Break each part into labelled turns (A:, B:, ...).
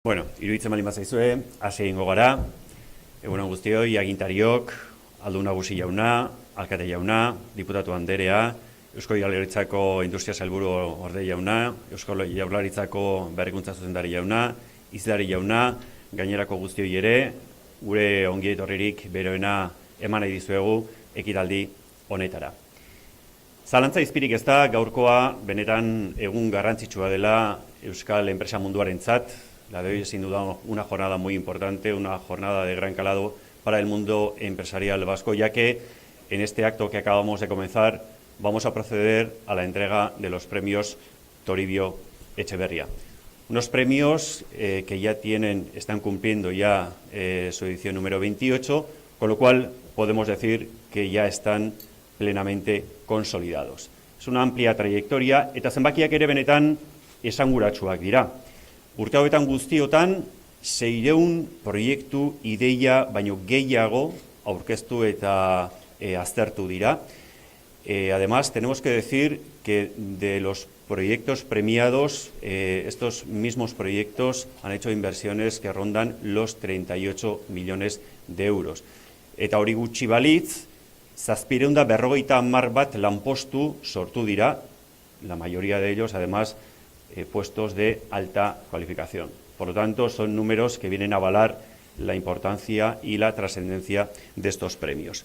A: Bueno, iruditzen baldin bazaizue, hasi egingo gara, egun on guztioi, agintariok, aldun nagusi jauna, alkate jauna, diputatu anderea, Eusko Jaurlaritzako Industria Sailburu orde jauna, Eusko Jaurlaritzako Berrikuntza Zuzendari jauna, izlari jauna, gainerako guztioi ere, gure ongi etorririk beroena eman nahi dizuegu ekitaldi honetara. Zalantza izpirik ez da, gaurkoa benetan egun garrantzitsua dela Euskal enpresa munduarentzat. La de hoy es sin duda una jornada muy importante, una jornada de gran calado para el mundo empresarial vasco, ya que en este acto que acabamos de comenzar vamos a proceder a la entrega de los premios Toribio Etxeberria. Unos premios que ya están cumpliendo ya su edición número 28, con lo cual podemos decir que ya están plenamente consolidados. Es una amplia trayectoria, eta zenbakiak ere benetan esanguratsuak dira. Urte hauetan guztiotan, 600 proiektu ideia baino gehiago aurkeztu eta aztertu dira. Además, tenemos que decir que de los proyectos premiados, estos mismos proyectos han hecho inversiones que rondan los 38 millones de euros. Eta hori gutxi balitz, 750 bat lanpostu sortu dira, la mayoría de ellos, además, puestos de alta cualificación. Por lo tanto, son números que vienen a avalar la importancia y la trascendencia de estos premios.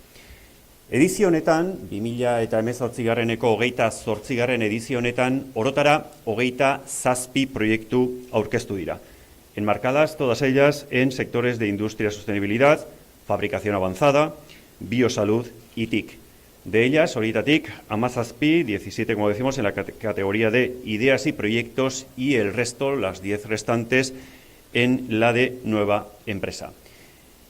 A: Edizio honetan, 2018-eko 28. edizio honetan, orotara 27 proiektu aurkeztu dira, enmarcadas todas ellas en sectores de industria sostenibilidad, fabricación avanzada, biosalud y TIC. De ellas, horietatik, 17, como decimos, en la categoría de ideas y proyectos, y el resto, las 10 restantes, en la de nueva empresa.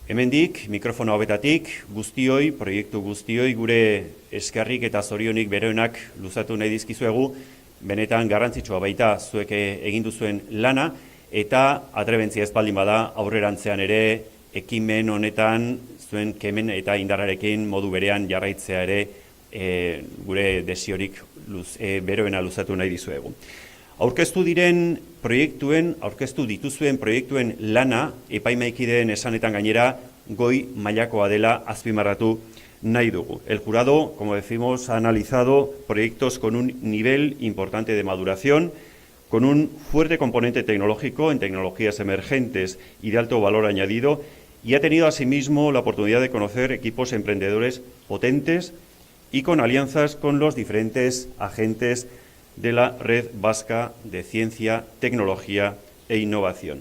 A: Hemendik, mikrofono hobetatik, guztioi, proiektu guztioi, gure eskerrik eta zorionik beroenak luzatu nahi dizkizuegu, benetan garrantzitsua baita zuek egin duzuen lana, eta atrebentzia ez baldin bada aurrerantzean ere ekimen honetan zuen kemen eta indarrarekin modu berean jarraitzea ere gure desiorik beroena luzatu nahi dizuegu. Aurkeztu dituzuen proiektuen lana, epaimaikideen esanetan gainera, goi mailakoa dela azpimarratu nahi dugu. El jurado, como decimos, ha analizado proyectos con un nivel importante de maduración, con un fuerte componente tecnológico en tecnologías emergentes y de alto valor añadido, y ha tenido asimismo la oportunidad de conocer equipos emprendedores potentes y con alianzas con los diferentes agentes de la Red Vasca de Ciencia, Tecnología e Innovación.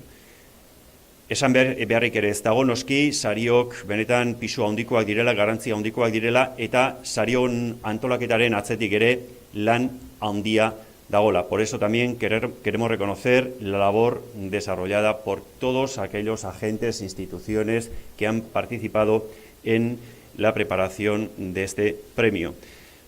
A: Esan beharrik ere ez dago noski, sariok benetan pisu handikoak direla, garrantzia handikoak direla, eta sarion antolaketaren atzetik ere lan handia dagola. Por eso también queremos reconocer la labor desarrollada por todos aquellos agentes, instituciones que han participado en la preparación de este premio.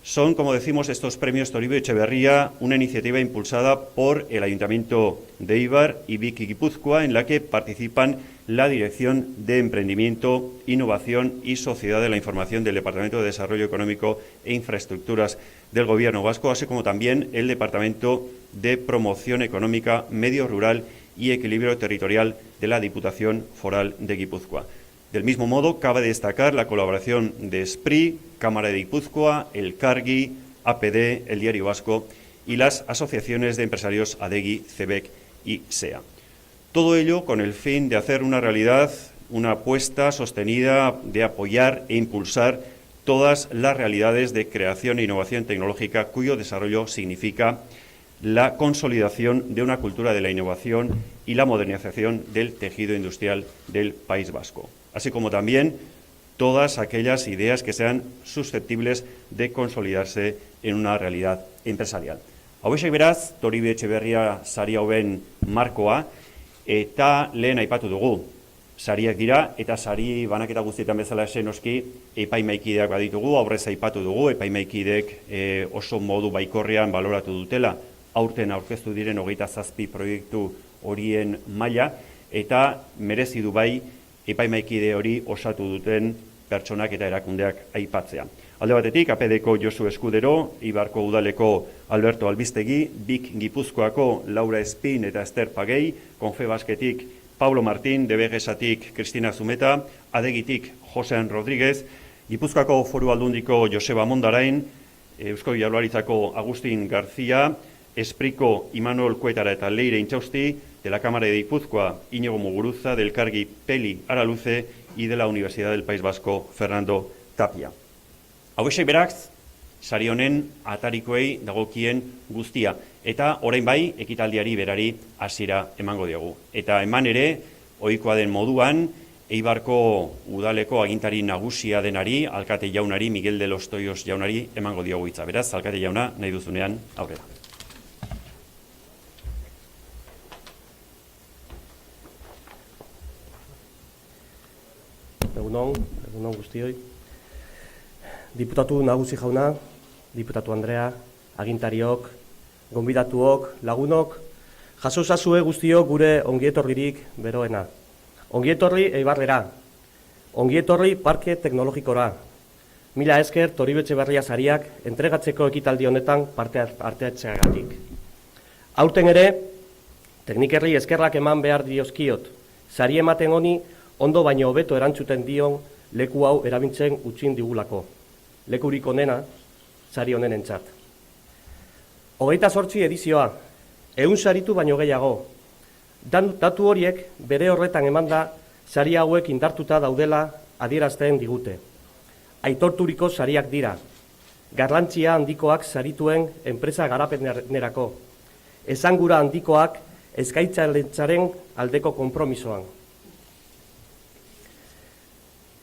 A: Son, como decimos, estos premios Toribio Etxeberria, una iniciativa impulsada por el Ayuntamiento de Eibar y Vic Guipúzcoa, en la que participan la Dirección de Emprendimiento, Innovación y Sociedad de la Información del Departamento de Desarrollo Económico e Infraestructuras del Gobierno vasco, así como también el Departamento de Promoción Económica, Medio Rural y Equilibrio Territorial de la Diputación Foral de Guipúzcoa. Del mismo modo, cabe destacar la colaboración de SPRI, Cámara de Guipúzcoa, el CARGI, APD, el Diario Vasco y las asociaciones de empresarios ADEGI, CEBEC y SEA. Todo ello con el fin de hacer una realidad, una apuesta sostenida de apoyar e impulsar todas las realidades de creación e innovación tecnológica cuyo desarrollo significa la consolidación de una cultura de la innovación y la modernización del tejido industrial del País Vasco, así como también todas aquellas ideas que sean susceptibles de consolidarse en una realidad empresarial. Hauexek beraz, Toribio Etxeberria sari hauen markoa, eta lehen aipatu dugu. Sariak dira, eta sari banaketa guztietan bezala noski epaimaikideak baditugu, aurrez aipatu dugu, epaimaikideek oso modu baikorrean baloratu dutela, aurten aurkeztu diren 27 proiektu horien maila, eta merezi du bai epaimaikide hori osatu duten pertsonak eta erakundeak aipatzea. Alde batetik, APDko Josu Eskudero, Eibarko Udaleko Alberto Albistegi, Vic Gipuzkoako Laura Espin eta Ester Pagei, Confebasketik Pablo Martín, de Begesatik Cristina Zumeta, Adegitik Josean Rodríguez, Gipuzkoako Foru Aldundiko Joseba Mondarain, Eusko Jaurlaritzako Agustin García, Espriko Imanol Kuetara eta Leire Intxausti, de la Cámara de Guipúzcoa Íñigo Muguruza, del Elkargi Peli Araluce y de la Universidad del País Vasco Fernando Tapia. Hauexek beraz, sari honen atarikoei dagokien guztia. Eta orain bai, ekitaldiari berari hasiera emango diogu. Eta eman ere, ohikoa den moduan, Eibarko udaleko agintari nagusia denari, alkate jaunari, Miguel de los Toyos jaunari, emango diogu hitza. Beraz, alkate jauna, nahi duzunean, aurrera.
B: Egunon guztioi. Diputatu nagusi jauna, diputatu Andrea, agintariok, gonbidatuok, lagunok, jaso zazue guztiok gure ongietorririk beroena. Ongietorri Eibarrera, ongietorri Parke Teknologikora. Mila esker Toribio Etxeberria sariak entregatzeko ekitaldi honetan parte hartzeagatik. Aurten ere, teknikerri eskerrak eman behar diozkiot, sari ematen honi ondo baino hobeto erantzuten dion leku hau erabiltzen utxin digulako. Lekurik onena, sari honen entzat. 28 edizioa, 100 saritu baino gehiago. Datu horiek bere horretan emanda sari hauek indartuta daudela adierazten digute. Aitorturiko sariak dira, garrantzia handikoak sarituen enpresa garapenerako, esangura handikoak eskaintzaren aldeko konpromisoan.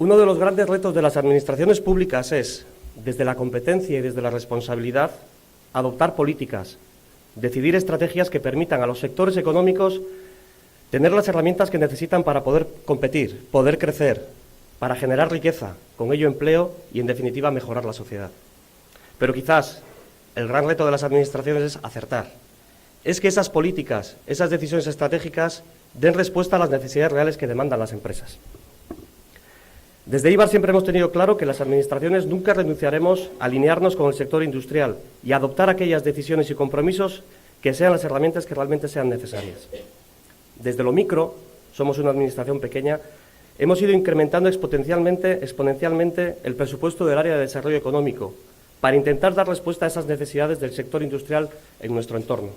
B: Uno de los grandes retos de las administraciones públicas es, desde la competencia y desde la responsabilidad, adoptar políticas, decidir estrategias que permitan a los sectores económicos tener las herramientas que necesitan para poder competir, poder crecer, para generar riqueza, con ello empleo y, en definitiva, mejorar la sociedad. Pero quizás el gran reto de las administraciones es acertar. Es que esas políticas, esas decisiones estratégicas den respuesta a las necesidades reales que demandan las empresas. Desde Eibar siempre hemos tenido claro que las administraciones nunca renunciaremos a alinearnos con el sector industrial y a adoptar aquellas decisiones y compromisos que sean las herramientas que realmente sean necesarias. Desde lo micro, somos una administración pequeña, hemos ido incrementando exponencialmente el presupuesto del área de desarrollo económico para intentar dar respuesta a esas necesidades del sector industrial en nuestro entorno.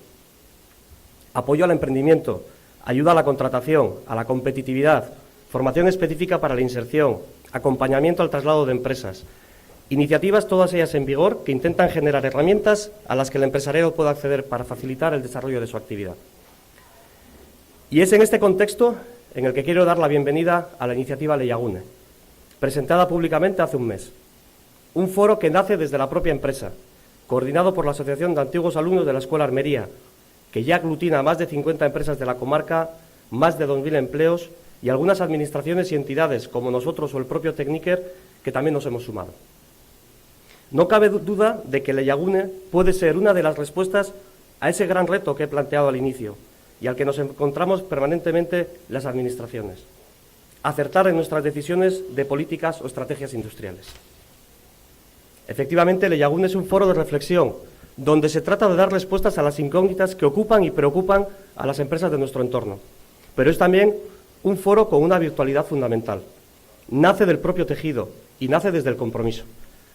B: Apoyo al emprendimiento, ayuda a la contratación, a la competitividad, formación específica para la inserción, acompañamiento al traslado de empresas. Iniciativas todas ellas en vigor que intentan generar herramientas a las que el empresariado pueda acceder para facilitar el desarrollo de su actividad. Y es en este contexto en el que quiero dar la bienvenida a la iniciativa Leyagune, presentada públicamente hace un mes. Un foro que nace desde la propia empresa, coordinado por la Asociación de Antiguos Alumnos de la Escuela Armería, que ya aglutina a más de 50 empresas de la comarca, más de 2.000 empleos y algunas administraciones y entidades, como nosotros o el propio Techniker, que también nos hemos sumado. No cabe duda de que Leyagune puede ser una de las respuestas a ese gran reto que he planteado al inicio y al que nos encontramos permanentemente las administraciones. Acertar en nuestras decisiones de políticas o estrategias industriales. Efectivamente, Leyagune es un foro de reflexión donde se trata de dar respuestas a las incógnitas que ocupan y preocupan a las empresas de nuestro entorno. Pero es también un foro con una virtualidad fundamental. Nace del propio tejido y nace desde el compromiso.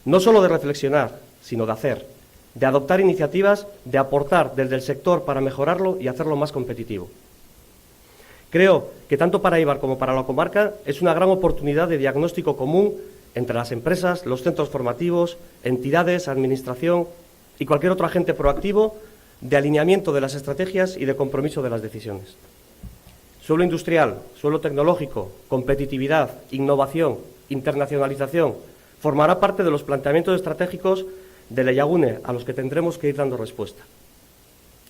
B: No solo de reflexionar, sino de hacer, de adoptar iniciativas, de aportar desde el sector para mejorarlo y hacerlo más competitivo. Creo que tanto para Eibar como para la comarca es una gran oportunidad de diagnóstico común entre las empresas, los centros formativos, entidades, administración y cualquier otro agente proactivo de alineamiento de las estrategias y de compromiso de las decisiones. Suelo industrial, suelo tecnológico, competitividad, innovación, internacionalización, formará parte de los planteamientos estratégicos de Leyagune a los que tendremos que ir dando respuesta.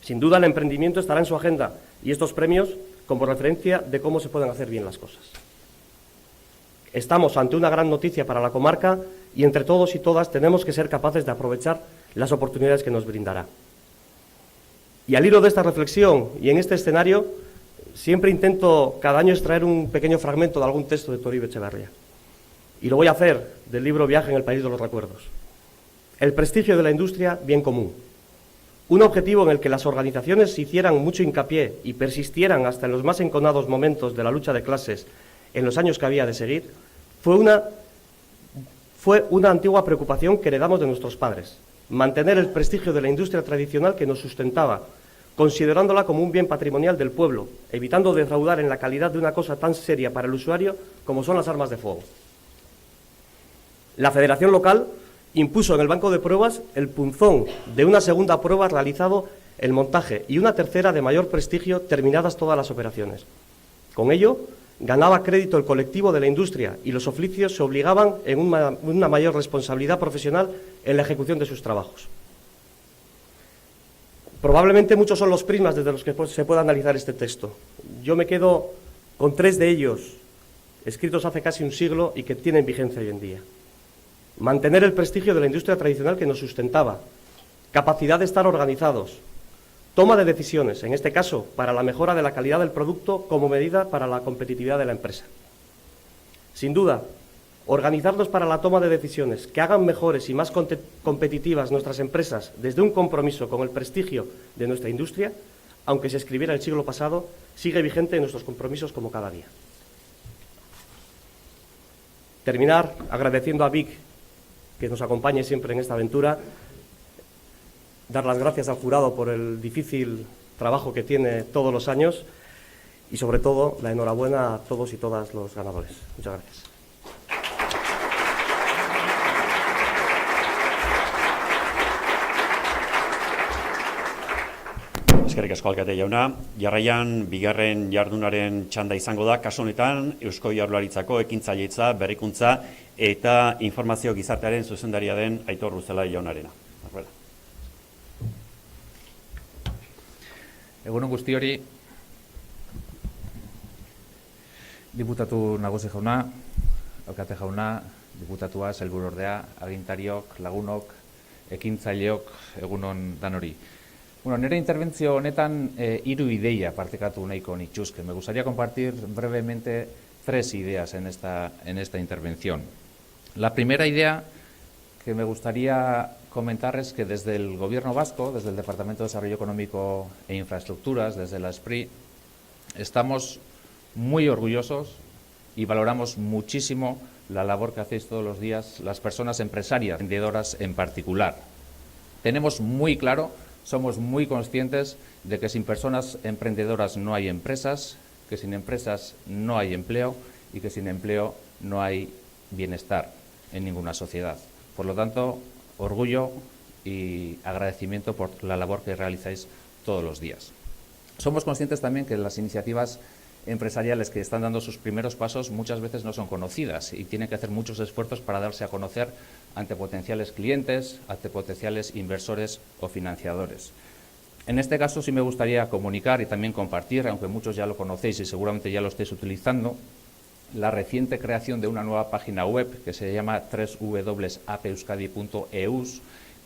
B: Sin duda el emprendimiento estará en su agenda y estos premios como referencia de cómo se pueden hacer bien las cosas. Estamos ante una gran noticia para la comarca y entre todos y todas tenemos que ser capaces de aprovechar las oportunidades que nos brindará. Y al hilo de esta reflexión y en este escenario, siempre intento cada año extraer un pequeño fragmento de algún texto de Toribio Etxeberria. Y lo voy a hacer del libro Viaje en el País de los Recuerdos. El prestigio de la industria, bien común. Un objetivo en el que las organizaciones hicieran mucho hincapié y persistieran hasta en los más enconados momentos de la lucha de clases en los años que había de seguir, fue una antigua preocupación que heredamos de nuestros padres: mantener el prestigio de la industria tradicional que nos sustentaba, considerándola como un bien patrimonial del pueblo, evitando defraudar en la calidad de una cosa tan seria para el usuario como son las armas de fuego. La Federación Local impuso en el banco de pruebas el punzón de una segunda prueba realizado el montaje y una tercera de mayor prestigio terminadas todas las operaciones. Con ello, ganaba crédito el colectivo de la industria y los oficios se obligaban en una mayor responsabilidad profesional en la ejecución de sus trabajos. Probablemente muchos son los prismas desde los que se pueda analizar este texto. Yo me quedo con 3 de ellos, escritos hace casi un siglo y que tienen vigencia hoy en día. Mantener el prestigio de la industria tradicional que nos sustentaba, capacidad de estar organizados, toma de decisiones, en este caso, para la mejora de la calidad del producto como medida para la competitividad de la empresa. Sin duda, organizarnos para la toma de decisiones que hagan mejores y más competitivas nuestras empresas desde un compromiso con el prestigio de nuestra industria, aunque se escribiera el siglo pasado, sigue vigente en nuestros compromisos como cada día. Terminar agradeciendo a Vic que nos acompañe siempre en esta aventura, dar las gracias al jurado por el difícil trabajo que tiene todos los años y, sobre todo, la enhorabuena a todos y todas los ganadores. Muchas gracias.
A: Eskerrik asko alkate jauna. Jarraian, bigarren jardunaren txanda izango da, kasu honetan Eusko Jaurlaritzako ekintzailetza, berrikuntza eta informazio gizartearen zuzendaria den Aitor Ruzelai jaunarena.
C: Egunon guztiori, diputatu nagusi jauna, alkate jauna, diputatua, sailburuordea, agintariok, lagunok, ekintzaileok, egunon danori. Nire interventzio honetan 3 ideia partekatu nahiko nituzke. Me gustaría compartir brevemente 3 ideas en esta intervención. La primera idea que me gustaría comentar es que desde el Gobierno vasco, desde el Departamento de Desarrollo Económico e Infraestructuras, desde la SPRI, estamos muy orgullosos y valoramos muchísimo la labor que hacéis todos los días las personas empresarias, emprendedoras en particular. Tenemos muy claro, somos muy conscientes de que sin personas emprendedoras no hay empresas, que sin empresas no hay empleo y que sin empleo no hay bienestar en ninguna sociedad. Por lo tanto, orgullo y agradecimiento por la labor que realizáis todos los días. Somos conscientes también que las iniciativas empresariales que están dando sus primeros pasos muchas veces no son conocidas y tienen que hacer muchos esfuerzos para darse a conocer ante potenciales clientes, ante potenciales inversores o financiadores. En este caso sí me gustaría comunicar y también compartir, aunque muchos ya lo conocéis y seguramente ya lo estéis utilizando, la reciente creación de una nueva página web que se llama www.apeuskadi.eus,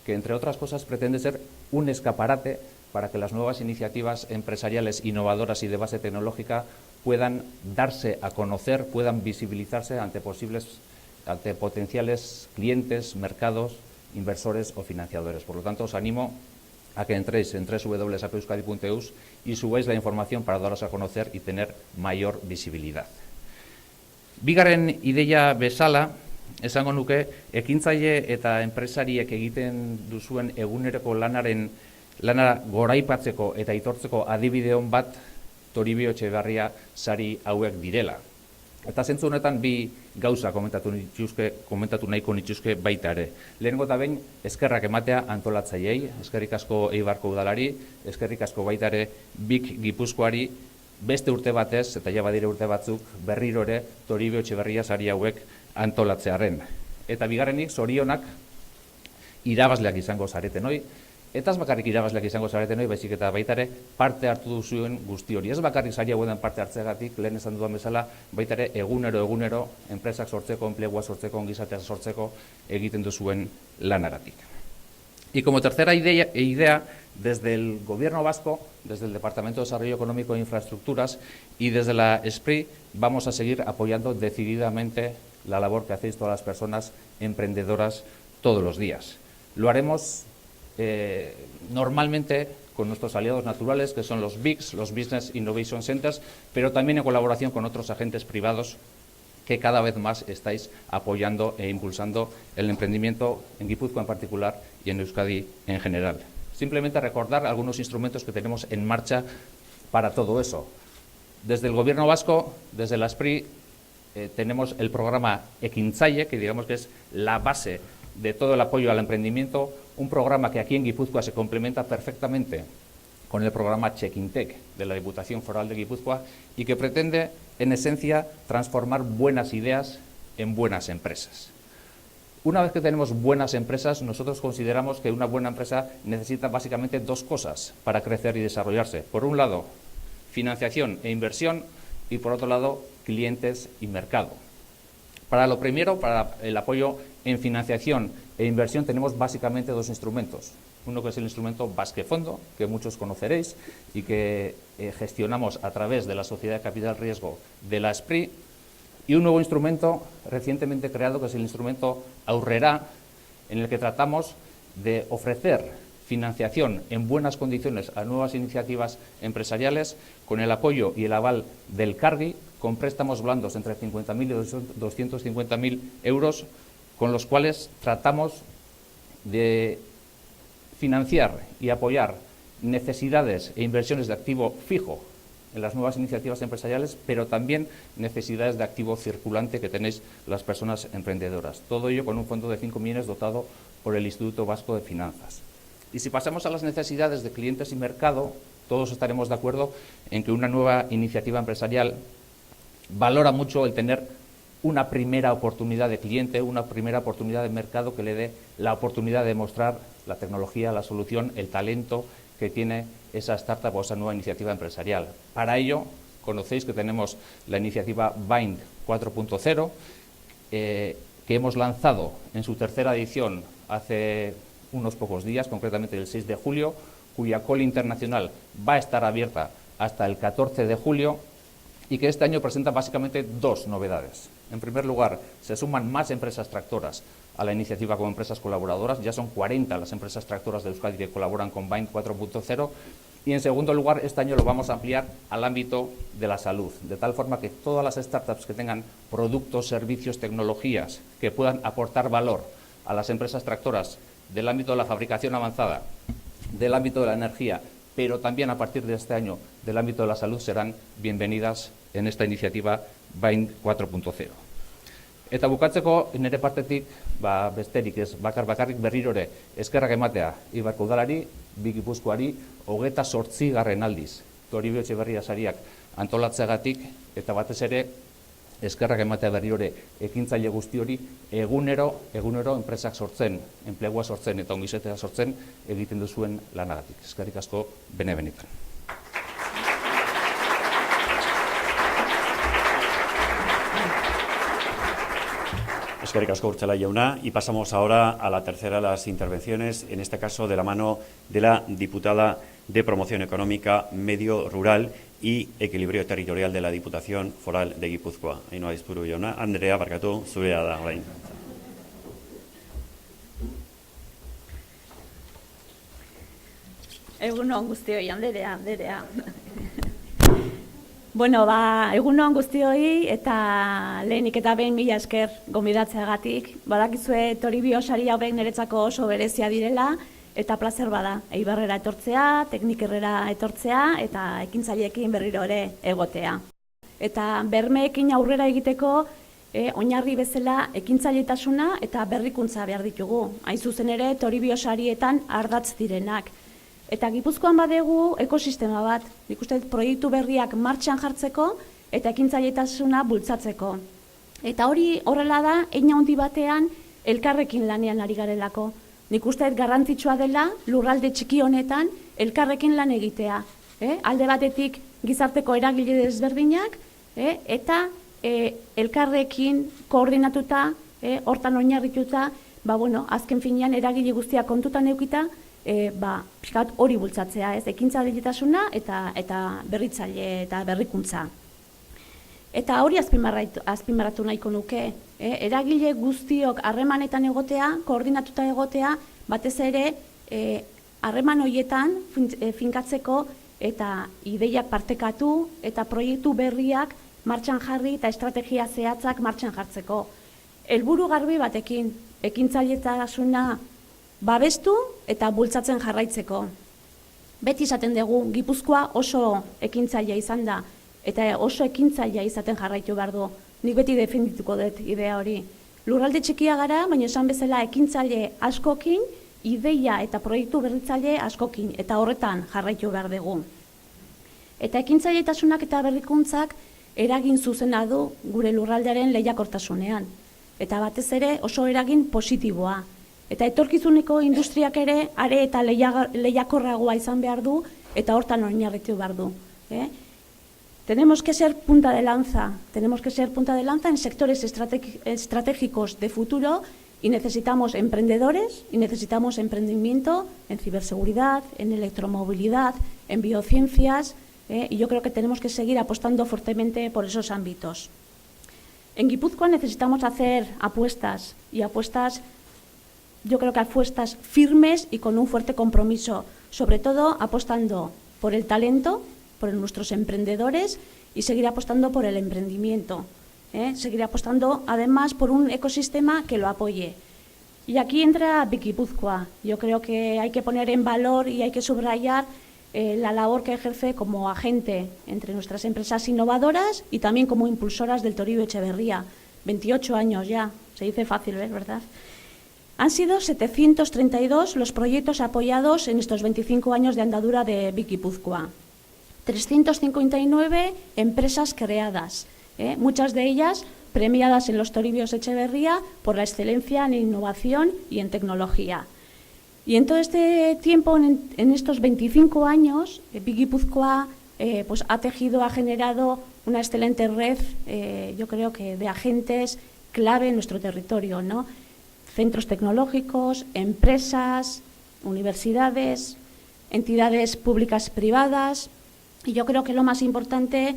C: que entre otras cosas pretende ser un escaparate para que las nuevas iniciativas empresariales innovadoras y de base tecnológica puedan darse a conocer, puedan visibilizarse ante potenciales clientes, mercados, inversores o financiadores. Por lo tanto, os animo a que entréis en www.apeuskadi.eus y subáis la información para daros a conocer y tener mayor visibilidad. Bigarren ideia bezala, esango nuke, ekintzaile eta enpresariek egiten duzuen eguneroko lana goraipatzeko eta aitortzeko adibide on bat Toribio Etxeberria sari hauek direla. Eta zentzu honetan 2 gauza komentatu nahiko nituzke baita ere. Lehenengo eta behin eskerrak ematea antolatzaileei, eskerrik asko Eibarko udalari, eskerrik asko baita ere Bik Gipuzkoari, beste urte batez, eta ja badire urte batzuk, berriro ere Toribio Etxeberria sari hauek antolatzearen. Eta bigarrenik, zorionak irabazleak izango zareten hoi, eta ez bakarrik irabazleak izango zareten hoi, baizik eta baita ere parte hartu duzuen guzti hori. Ez bakarrik sari hauen parte hartzeagatik, lehen esan dudan bezala, baita ere egunero enpresak sortzeko, enplegua sortzeko, ongizatea sortzeko egiten duzuen lanagatik. Y como tercera idea, desde el Gobierno vasco, desde el Departamento de Desarrollo Económico e Infraestructuras y desde la SPRI, vamos a seguir apoyando decididamente la labor que hacéis todas las personas emprendedoras todos los días. Lo haremos normalmente con nuestros aliados naturales, que son los BICs, los Business Innovation Centers, pero también en colaboración con otros agentes privados que cada vez más estáis apoyando e impulsando el emprendimiento en Guipúzcoa en particular y en Euskadi en general. Simplemente recordar algunos instrumentos que tenemos en marcha para todo eso. Desde el Gobierno vasco, desde la SPRI, tenemos el programa Ekintzaile, que digamos que es la base de todo el apoyo al emprendimiento, un programa que aquí en Guipúzcoa se complementa perfectamente con el programa Chekintec de la Diputación Foral de Guipúzcoa y que pretende, en esencia, transformar buenas ideas en buenas empresas. Una vez que tenemos buenas empresas, nosotros consideramos que una buena empresa necesita básicamente dos cosas para crecer y desarrollarse. Por un lado, financiación e inversión y, por otro lado, clientes y mercado. Para lo primero, para el apoyo en financiación e inversión, tenemos básicamente dos instrumentos. Uno que es el instrumento Basquefondo, que muchos conoceréis y que gestionamos a través de la Sociedad de Capital Riesgo de la SPRI, y un nuevo instrumento recientemente creado que es el instrumento Aurrera, en el que tratamos de ofrecer financiación en buenas condiciones a nuevas iniciativas empresariales con el apoyo y el aval del CARGI, con préstamos blandos entre 50.000 y 250.000 euros, con los cuales tratamos de financiar y apoyar necesidades e inversiones de activo fijo en las nuevas iniciativas empresariales, pero también necesidades de activo circulante que tenéis las personas emprendedoras. Todo ello con un fondo de 5 millones dotado por el Instituto Vasco de Finanzas. Y si pasamos a las necesidades de clientes y mercado, todos estaremos de acuerdo en que una nueva iniciativa empresarial valora mucho el tener una primera oportunidad de cliente, una primera oportunidad de mercado que le dé la oportunidad de mostrar la tecnología, la solución, el talento que tiene esa startup o esa nueva iniciativa empresarial. Para ello, conocéis que tenemos la iniciativa Bind 4.0, que hemos lanzado en su tercera edición hace unos pocos días, concretamente el 6 de julio, cuya call internacional va a estar abierta hasta el 14 de julio y que este año presenta básicamente dos novedades. En primer lugar, se suman más empresas tractoras a la iniciativa como empresas colaboradoras. Ya son 40 las empresas tractoras de Euskadi que colaboran con Bind 4.0. Y en segundo lugar, este año lo vamos a ampliar al ámbito de la salud, de tal forma que todas las startups que tengan productos, servicios, tecnologías que puedan aportar valor a las empresas tractoras del ámbito de la fabricación avanzada, del ámbito de la energía, pero también a partir de este año del ámbito de la salud, serán bienvenidas en esta iniciativa Bind 4.0. Eta bukatzeko nire partetik besterik ez bakarrik berriro ere eskerrak ematea Eibarko udalari, bi Gipuzkoari 28. aldiz Toribio Etxeberria sariak antolatzeagatik eta batez ere eskerrak ematea berriro ere ekintzaile guzti hori egunero enpresak sortzen, enplegua sortzen eta ongizatea sortzen egiten duzuen lanagatik. Eskerrik asko benetan.
A: Eskerrik asko Urtzela jauna, y pasamos ahora a la tercera de las intervenciones, en este caso de la mano de la diputada de Promoción Económica, Medio Rural y Equilibrio Territorial de la Diputación Foral de Guipúzcoa. Ainhoa Aizpuru jauna, Andrea barkatu, zurea da orain.
D: Egun on guztioi, Andrea. Bueno, egun on guztioi eta lehenik eta behin mila esker gonbidatzeagatik. Badakizue Toribio sari hauek niretzako oso berezia direla eta plazer bada Eibarrera etortzea, Teknikerrera etortzea eta ekintzaileekin berriro ere egotea. Eta bermeekin aurrera egiteko oinarri bezala ekintzailetasuna eta berrikuntza behar ditugu. Hain zuzen ere Toribio sarietan ardatz direnak. Eta Gipuzkoan badegu ekosistema bat, nik uste proiektu berriak martxan jartzeko eta ekintzailetasuna bultzatzeko. Eta hori horrela da, hein handi batean elkarrekin lanean ari garelako. Nik uste garrantzitsua dela lurralde txiki honetan elkarrekin lan egitea. Alde batetik gizarteko eragile desberdinak eta elkarrekin koordinatuta, hortan oinarrituta, azken finean eragile guztiak kontutan eukita, pixkat hori bultzatzea, ekintzailetasuna eta berritzaile eta berrikuntza. Eta hori azpimarratu nahiko nuke, eragile guztiok harremanetan egotea, koordinatuta egotea, batez ere harreman horietan finkatzeko eta ideiak partekatu eta proiektu berriak martxan jarri eta estrategia zehatzak martxan jartzeko. Helburu garbi batekin, ekintzailetasuna babestu eta bultzatzen jarraitzeko. Beti izaten dugu, Gipuzkoa oso ekintzailea izan da, eta oso ekintzailea izaten jarraitu behar du. Nik beti defendituko dut idea hori. Lurralde txikia gara, baina esan bezala ekintzaile askokin, ideia eta proiektu berritzaile askokin, eta horretan jarraitu behar dugu. Eta ekintzailetasunak eta berrikuntzak eragin zuzena du gure lurraldearen lehiakortasunean. Eta batez ere oso eragin positiboa. Eta etorkizuneko industriak ere are eta lehiakorragoa izan behar du, eta hortan oinarritu behar du. Tenemos que ser punta de lanza en sectores estratégicos de futuro y necesitamos emprendedores y necesitamos emprendimiento en ciberseguridad, en electromovilidad, en biociencias, y yo creo que tenemos que seguir apostando fuertemente por esos ámbitos. En Guipúzcoa necesitamos hacer apuestas, y apuestas, yo creo que apuestas firmes y con un fuerte compromiso, sobre todo apostando por el talento, por nuestros emprendedores y seguir apostando por el emprendimiento. Seguir apostando además por un ecosistema que lo apoye. Y aquí entra Bikipuzkoa. Yo creo que hay que poner en valor y hay que subrayar la labor que ejerce como agente entre nuestras empresas innovadoras y también como impulsoras del Toribio Etxeberria. 28 años ya, se dice fácil, ¿verdad? Han sido 732 los proyectos apoyados en estos 25 años de andadura de Bikipuzkoa. 359 empresas creadas, muchas de ellas premiadas en los Toribios Etxeberria por la excelencia en innovación y en tecnología. Y en todo este tiempo, en estos 25 años, Bikipuzkoa pues ha generado una excelente red, yo creo que de agentes clave en nuestro territorio, ¿no? Centros tecnológicos, empresas, universidades, entidades públicas privadas. Y yo creo que lo más importante,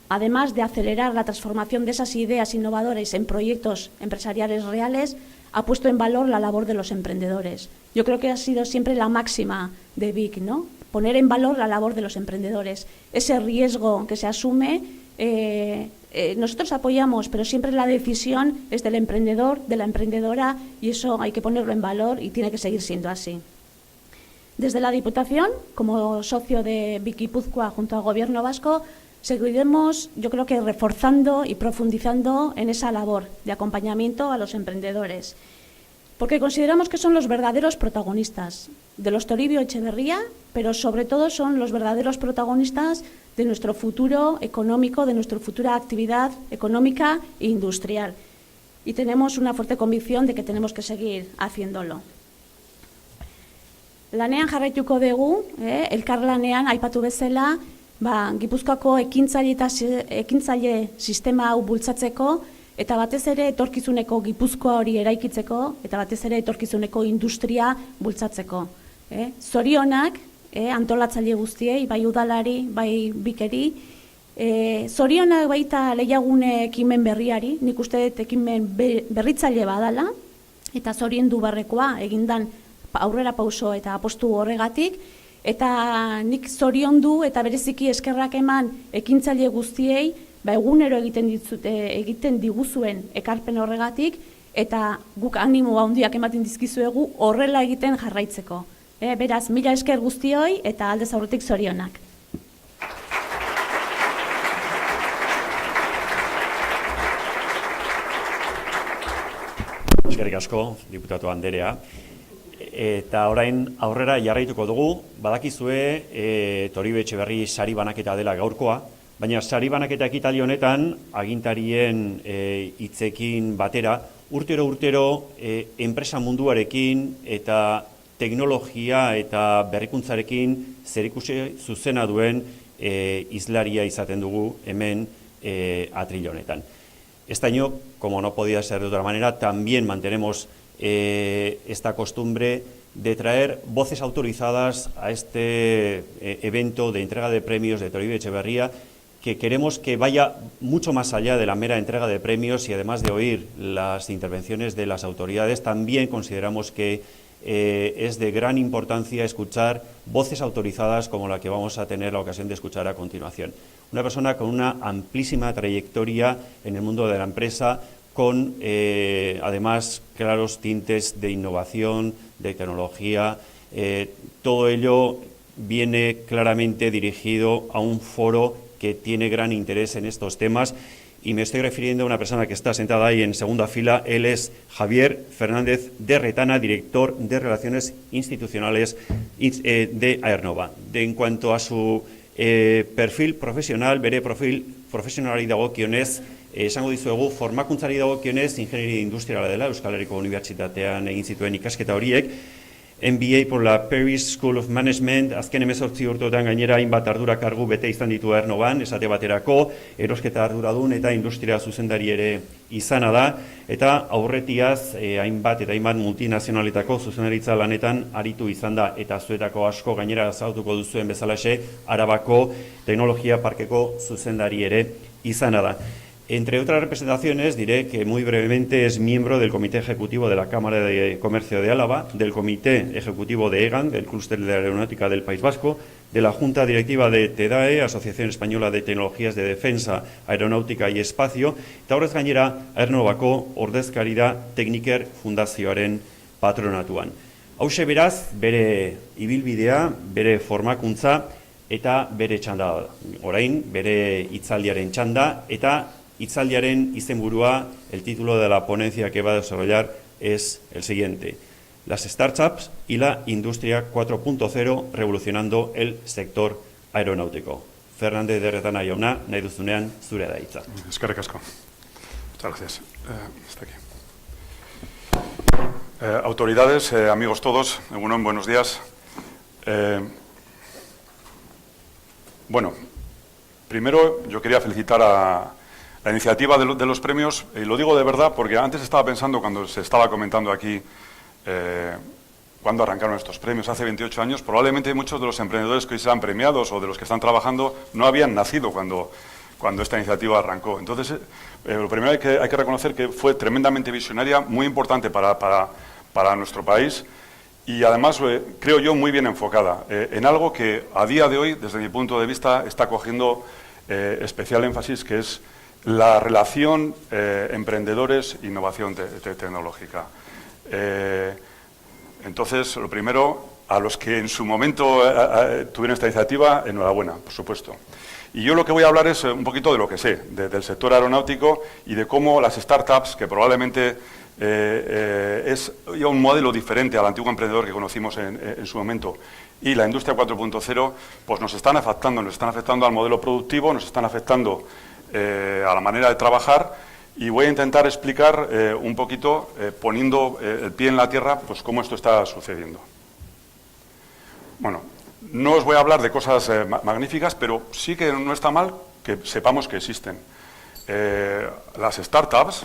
D: además de acelerar la transformación de esas ideas innovadoras en proyectos empresariales reales, ha puesto en valor la labor de los emprendedores. Yo creo que ha sido siempre la máxima de BIC, ¿no? Poner en valor la labor de los emprendedores. Ese riesgo que se asume, nosotros apoyamos, pero siempre la decisión es del emprendedor, de la emprendedora, y eso hay que ponerlo en valor y tiene que seguir siendo así. Desde la Diputación, como socio de Bikipuzkoa junto al Gobierno vasco, seguiremos, yo creo que reforzando y profundizando en esa labor de acompañamiento a los emprendedores, porque consideramos que son los verdaderos protagonistas de los Toribio Etxeberria, pero sobre todo son los verdaderos protagonistas de nuestro futuro económico, de nuestra futura actividad económica e industrial. Y tenemos una fuerte convicción de que tenemos que seguir haciéndolo. Lanean jarraituko dugu, elkarlanean aipatu bezala, Gipuzkoako ekintzaile sistema hau bultzatzeko, eta batez ere etorkizuneko Gipuzkoa hori eraikitzeko, eta batez ere etorkizuneko industria bultzatzeko. Zorionak, antolatzaile guztiei, bai udalari, bai bikeri, zorionak baita lehiagune ekimen berriari, nik uste dut ekimen berritzaile badala, eta zoriondu barrekoa egindan aurrera pauso eta apostu horregatik, eta nik zoriondu eta bereziki eskerrak eman ekintzaile guztiei, egunero egiten diguzuen ekarpen horregatik, eta guk animo handiak ematen dizkizuegu horrela egiten jarraitzeko. Beraz, mila esker guztioi eta aldez aurretik zorionak.
A: Eskerrik asko, diputatu Anderea. Eta orain aurrera jarraituko dugu, badakizue Toribio Etxeberri sari banaketa dela gaurkoa, baina sari banaketa ekitaldi honetan agintarien hitzekin batera, urtero enpresa munduarekin eta teknologia eta berrikuntzarekin zerikusi zuzena duen hizlaria izaten dugu hemen atril honetan. Este año, como no podía ser de otra manera, también mantenemos esta costumbre de traer voces autorizadas a este evento de entrega de premios de Toribio Etxeberria, que queremos que vaya mucho más allá de la mera entrega de premios, y además de oír las intervenciones de las autoridades, también consideramos que es de gran importancia escuchar voces autorizadas como la que vamos a tener la ocasión de escuchar a continuación. Una persona con una amplísima trayectoria en el mundo de la empresa, con además claros tintes de innovación, de tecnología. Todo ello viene claramente dirigido a un foro que tiene gran interés en estos temas, y me estoy refiriendo a una persona que está sentada ahí en segunda fila. Él es Javier Fernández de Retana, director de Relaciones Institucionales de Aernova. En cuanto a su perfil profesional, bere profil profesionalari dagokionez, esango dizuegu formakuntzari dagokionez ingenieria industriala dela, Euskal Herriko Unibertsitatean egin zituen ikasketa horiek, MBA por la Paris School of Management, azken 18 urteotan gainera hainbat ardura kargu bete izan ditu Aernovan, esate baterako, erosketa arduradun eta industria zuzendari ere izana da, eta aurretiaz hainbat eta hainbat multinazionalitako zuzendaritza lanetan aritu izan da, eta zuetako asko gainera zautuko duzuen bezalaxe, Arabako Teknologia Parkeko zuzendari ere izana da. Entre otras representaciones, diré que muy brevemente es miembro del Comité Ejecutivo de la Cámara de Comercio de Álava, del Comité Ejecutivo de EGAN, del Clúster de Aeronáutica del País Vasco, de la Junta Directiva de TEDAE, Asociación Española de Tecnologías de Defensa, Aeronáutica y Espacio, eta horrez gainera Aernnovako ordezkari da Tekniker Fundazioaren patronatuan. Hauxe beraz, bere ibilbidea, bere formakuntza eta bere txanda. Orain, bere hitzaldiaren txanda eta hitzaldiaren izenburua, el título de la ponencia que va a desarrollar es el siguiente: las startups y la industria 4.0 revolucionando el sector aeronáutico. Fernández de Retana jauna, nahi duzunean zure da hitza.
E: Eskerrik asko. Muchas gracias. Está aquí. Autoridades, amigos todos, egunon, buenos días. Bueno, primero yo quería felicitar a la iniciativa de los premios, y lo digo de verdad porque antes estaba pensando, cuando se estaba comentando aquí cuando arrancaron estos premios, hace 28 años, probablemente muchos de los emprendedores que hoy serán premiados o de los que están trabajando no habían nacido cuando esta iniciativa arrancó. Entonces, lo primero hay que reconocer que fue tremendamente visionaria, muy importante para nuestro país, y además, creo yo, muy bien enfocada en algo que a día de hoy, desde mi punto de vista, está cogiendo especial énfasis, que es la relación emprendedores-innovación tecnológica. Entonces, lo primero, a los que en su momento tuvieron esta iniciativa, enhorabuena, por supuesto. Y yo lo que voy a hablar es un poquito de lo que sé, del sector aeronáutico y de cómo las startups, que probablemente es ya un modelo diferente al antiguo emprendedor que conocimos en su momento, y la industria 4.0, pues nos están afectando al modelo productivo, nos están afectando a la manera de trabajar, y voy a intentar explicar un poquito, poniendo el pie en la tierra, pues cómo esto está sucediendo. Bueno, no os voy a hablar de cosas magníficas, pero sí que no está mal que sepamos que existen. Las startups,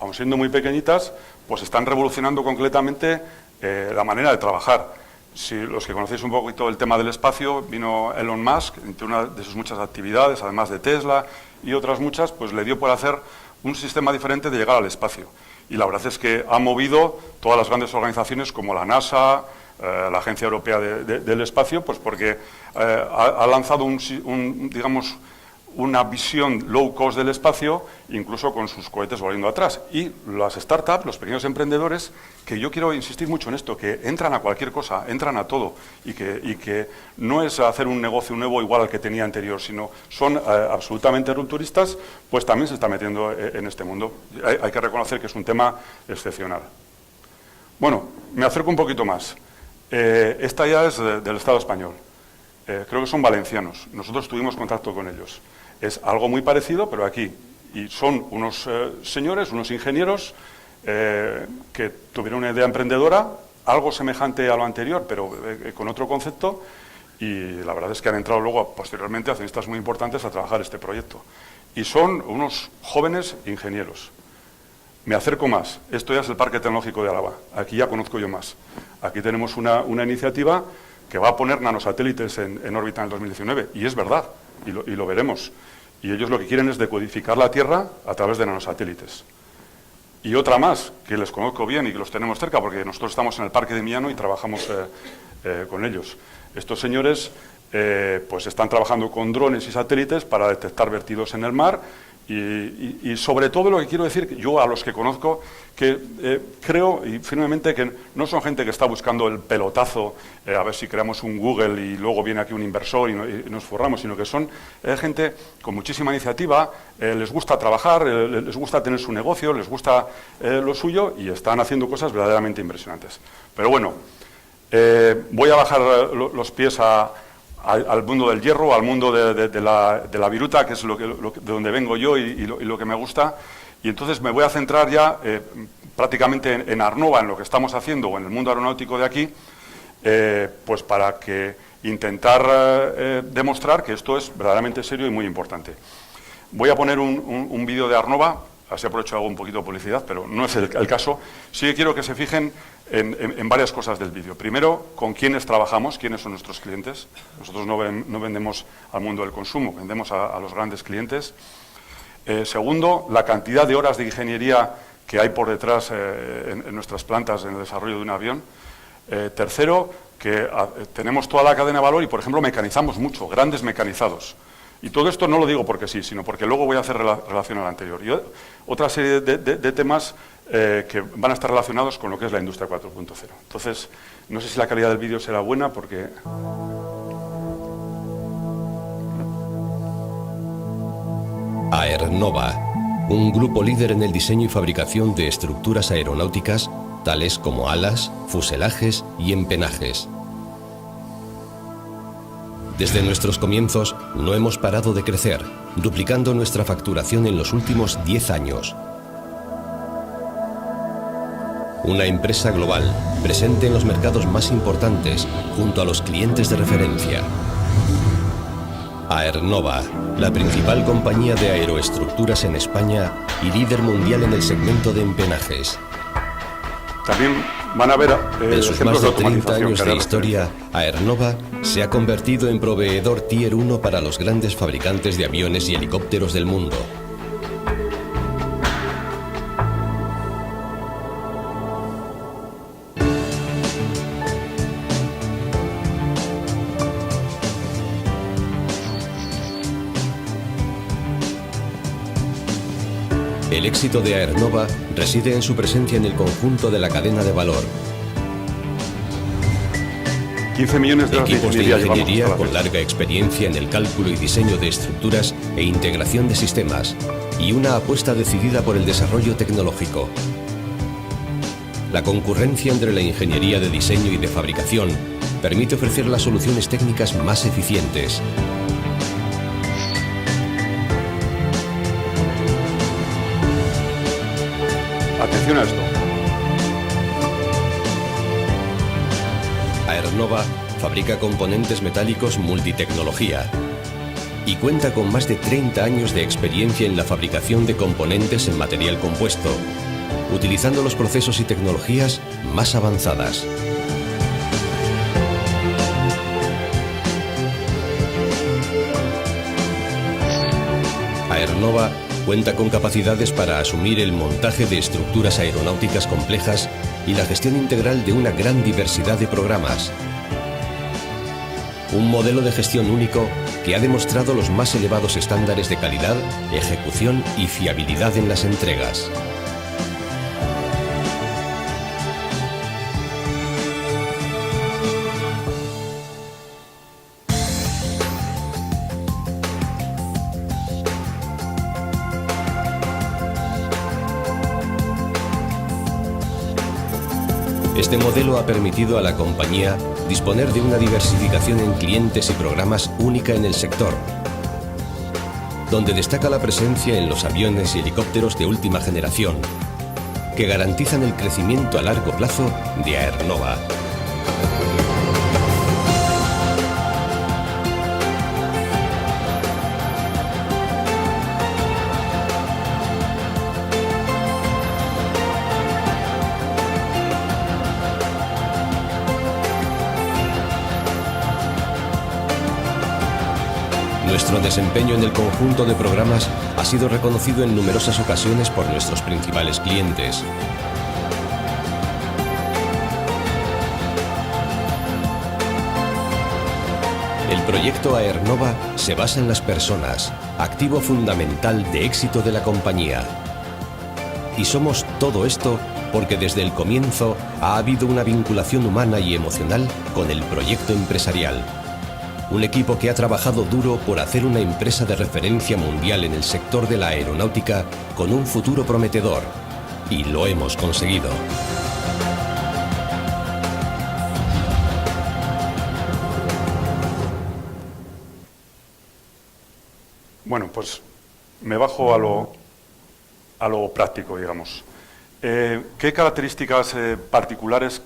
E: aun siendo muy pequeñitas, pues están revolucionando completamente la manera de trabajar. Si los que conocéis un poquito el tema del espacio, vino Elon Musk, entre una de sus muchas actividades, además de Tesla y otras muchas, pues le dio por hacer un sistema diferente de llegar al espacio. Y la verdad es que ha movido todas las grandes organizaciones como la NASA, la Agencia Europea del Espacio, pues porque ha lanzado digamos, una visión low cost del espacio, incluso con sus cohetes volviendo atrás. Y las startups, los pequeños emprendedores, que yo quiero insistir mucho en esto, que entran a cualquier cosa, entran a todo, y que no es hacer un negocio nuevo igual al que tenía anterior, sino son absolutamente rupturistas, pues también se está metiendo en este mundo. Hay que reconocer que es un tema excepcional. Bueno, me acerco un poquito más. Esta ya es del Estado español. Creo que son valencianos. Nosotros tuvimos contacto con ellos. Es algo muy parecido, pero aquí. Y son unos señores, unos ingenieros que tuvieron una idea emprendedora, algo semejante a lo anterior, pero con otro concepto, y la verdad es que han entrado luego, posteriormente, accionistas muy importantes a trabajar este proyecto. Y son unos jóvenes ingenieros. Me acerco más. Esto ya es el Parque Tecnológico de Álava. Aquí ya conozco yo más. Aquí tenemos una iniciativa que va a poner nanosatélites en órbita en el 2019. Y es verdad, y lo veremos. Y ellos lo que quieren es decodificar la Tierra a través de nanosatélites. y otra más, que les conozco bien y que los tenemos cerca, porque nosotros estamos en el Parque de Miano y trabajamos con ellos. Estos señores pues están trabajando con drones y satélites para detectar vertidos en el mar y sobre todo lo que quiero decir, yo a los que conozco, que creo y firmemente que no son gente que está buscando el pelotazo, a ver si creamos un Google y luego viene aquí un inversor y nos forramos, sino que son gente con muchísima iniciativa, les gusta trabajar, les gusta tener su negocio, les gusta lo suyo y están haciendo cosas verdaderamente impresionantes. Pero bueno, voy a bajar los pies al mundo del hierro, al mundo de la viruta, que es de donde vengo yo y lo que me gusta, y entonces me voy a centrar ya prácticamente en Aernnova, en lo que estamos haciendo, o en el mundo aeronáutico de aquí, pues para intentar demostrar que esto es verdaderamente serio y muy importante. Voy a poner un vídeo de Aernnova, así aprovecho, hago un poquito de publicidad, pero no es el caso. Sí que quiero que se fijen en varias cosas del vídeo. Primero, con quiénes trabajamos, quiénes son nuestros clientes. Nosotros no vendemos al mundo del consumo, vendemos a los grandes clientes. Segundo, la cantidad de horas de ingeniería que hay por detrás en nuestras plantas en el desarrollo de un avión. Tercero, que tenemos toda la cadena de valor y, por ejemplo, mecanizamos mucho, grandes mecanizados. Y todo esto no lo digo porque sí, sino porque luego voy a hacer relación al anterior. Y otra serie de temas que van a estar relacionados con lo que es la industria 4.0. Entonces, no sé si la calidad del vídeo será buena porque...
F: Aernnova, un grupo líder en el diseño y fabricación de estructuras aeronáuticas, tales como alas, fuselajes y empenajes. Desde nuestros comienzos no hemos parado de crecer, duplicando nuestra facturación en los últimos 10 años. Una empresa global, presente en los mercados más importantes, junto a los clientes de referencia. Aernnova, la principal compañía de aeroestructuras en España y líder mundial en el segmento de empenajes.
E: También van a ver
F: en sus más de 30
E: automatización
F: años de historia, Aernnova se ha convertido en proveedor Tier 1 para los grandes fabricantes de aviones y helicópteros del mundo. El éxito de Aernnova reside en su presencia en el conjunto de la cadena de valor.
E: 15 millones de horas
F: Equipos de
E: llevamos
F: ingeniería
E: hasta la
F: con
E: fecha.
F: larga experiencia en el cálculo y diseño de estructuras e integración de sistemas, y una apuesta decidida por el desarrollo tecnológico. La concurrencia entre la ingeniería de diseño y de fabricación permite ofrecer las soluciones técnicas más eficientes.
E: Atención a esto.
F: Aernnova fabrica componentes metálicos multitecnología y cuenta con más de 30 años de experiencia en la fabricación de componentes en material compuesto, utilizando los procesos y tecnologías más avanzadas. Aernnova cuenta con capacidades para asumir el montaje de estructuras aeronáuticas complejas y la gestión integral de una gran diversidad de programas. Un modelo de gestión único que ha demostrado los más elevados estándares de calidad, ejecución y fiabilidad en las entregas. Este modelo ha permitido a la compañía disponer de una diversificación en clientes y programas única en el sector, donde destaca la presencia en los aviones y helicópteros de última generación, que garantizan el crecimiento a largo plazo de Aernnova. Nuestro desempeño en el conjunto de programas ha sido reconocido en numerosas ocasiones por nuestros principales clientes. El proyecto Aernova se basa en las personas, activo fundamental de éxito de la compañía. Y somos todo esto porque desde el comienzo ha habido una vinculación humana y emocional con el proyecto empresarial. Un equipo que ha trabajado duro por hacer una empresa de referencia mundial en el sector de la aeronáutica con un futuro prometedor. Y lo hemos conseguido.
E: Bueno, pues me bajo a lo práctico, digamos. ¿Qué características particulares,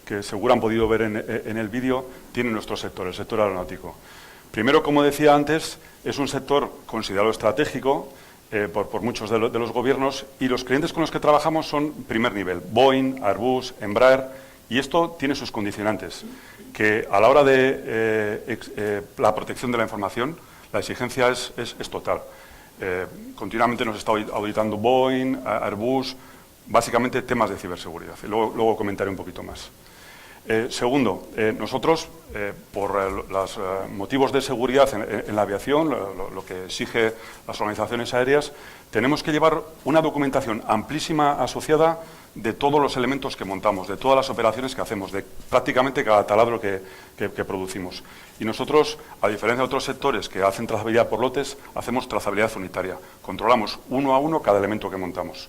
E: que seguro han podido ver en el vídeo, tiene nuestro sector, el sector aeronáutico? Primero, como decía antes, es un sector considerado estratégico por muchos de los gobiernos, y los clientes con los que trabajamos son primer nivel: Boeing, Airbus, Embraer, y esto tiene sus condicionantes, que a la hora de la protección de la información, la exigencia es total. Continuamente nos está auditando Boeing, Airbus, básicamente temas de ciberseguridad. Y luego comentaré un poquito más. Segundo, nosotros, por los motivos de seguridad en la aviación, lo que exige las organizaciones aéreas, tenemos que llevar una documentación amplísima asociada de todos los elementos que montamos, de todas las operaciones que hacemos, de prácticamente cada taladro que producimos. Y nosotros, a diferencia de otros sectores que hacen trazabilidad por lotes, hacemos trazabilidad unitaria. Controlamos uno a uno cada elemento que montamos.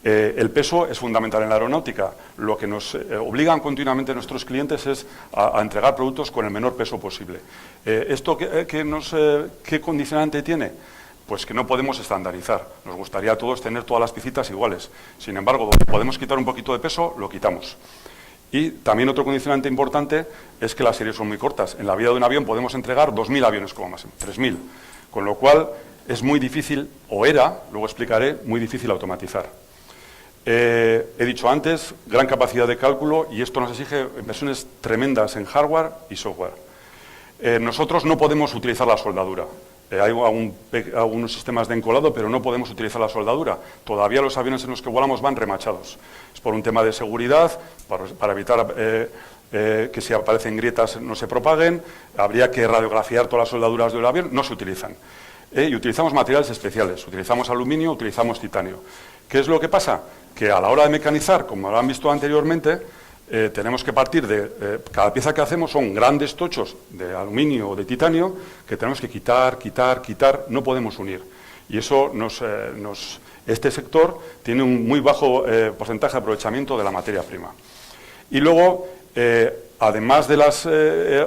E: El peso es fundamental en la aeronáutica. Lo que nos obligan continuamente nuestros clientes es a entregar productos con el menor peso posible. ¿Esto qué condicionante tiene? Pues que no podemos estandarizar. Nos gustaría a todos tener todas las piecitas iguales. Sin embargo, donde podemos quitar un poquito de peso, lo quitamos. Y también otro condicionante importante es que las series son muy cortas. En la vida de un avión podemos entregar 2.000 aviones como máximo, 3.000. Con lo cual es muy difícil, o era, luego explicaré, muy difícil automatizar. He dicho antes, gran capacidad de cálculo, y esto nos exige inversiones tremendas en hardware y software. Nosotros no podemos utilizar la soldadura. Hay algunos sistemas de encolado, pero no podemos utilizar la soldadura. Todavía los aviones en los que volamos van remachados. Es por un tema de seguridad, para evitar que si aparecen grietas no se propaguen. Habría que radiografiar todas las soldaduras del avión, no se utilizan. Y utilizamos materiales especiales, utilizamos aluminio, utilizamos titanio. ¿Qué es lo que pasa? Que a la hora de mecanizar, como lo han visto anteriormente, tenemos que partir de cada pieza que hacemos son grandes tochos de aluminio o de titanio que tenemos que quitar, no podemos unir. Y eso este sector tiene un muy bajo porcentaje de aprovechamiento de la materia prima. Y luego, además de las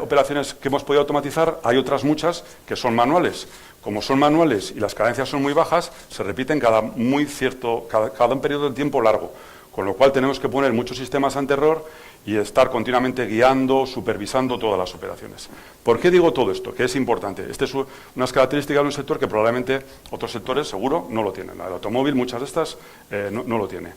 E: operaciones que hemos podido automatizar, hay otras muchas que son manuales. Como son manuales y las cadencias son muy bajas, se repiten cada un periodo de tiempo largo. Con lo cual tenemos que poner muchos sistemas antierror y estar continuamente guiando, supervisando todas las operaciones. ¿Por qué digo todo esto? Que es importante. Estas son unas características de un sector que probablemente otros sectores seguro no lo tienen. El automóvil, muchas de estas, no lo tiene.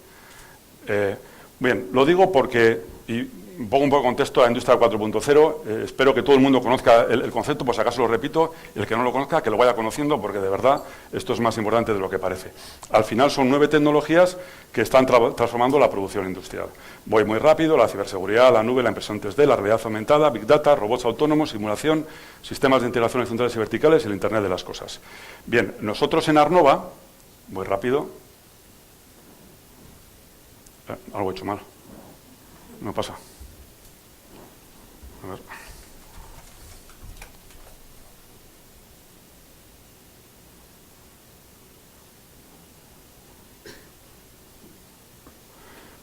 E: Bien, lo digo porque, y pongo un poco de contexto a la industria 4.0, espero que todo el mundo conozca el concepto, por si acaso lo repito, y el que no lo conozca, que lo vaya conociendo, porque de verdad esto es más importante de lo que parece. Al final son 9 tecnologías que están transformando la producción industrial. Voy muy rápido: la ciberseguridad, la nube, la impresión 3D, la realidad aumentada, Big Data, robots autónomos, simulación, sistemas de integración horizontales y verticales y el Internet de las cosas. Bien, nosotros en Aernova, voy rápido, algo he hecho mal, no pasa. A ver.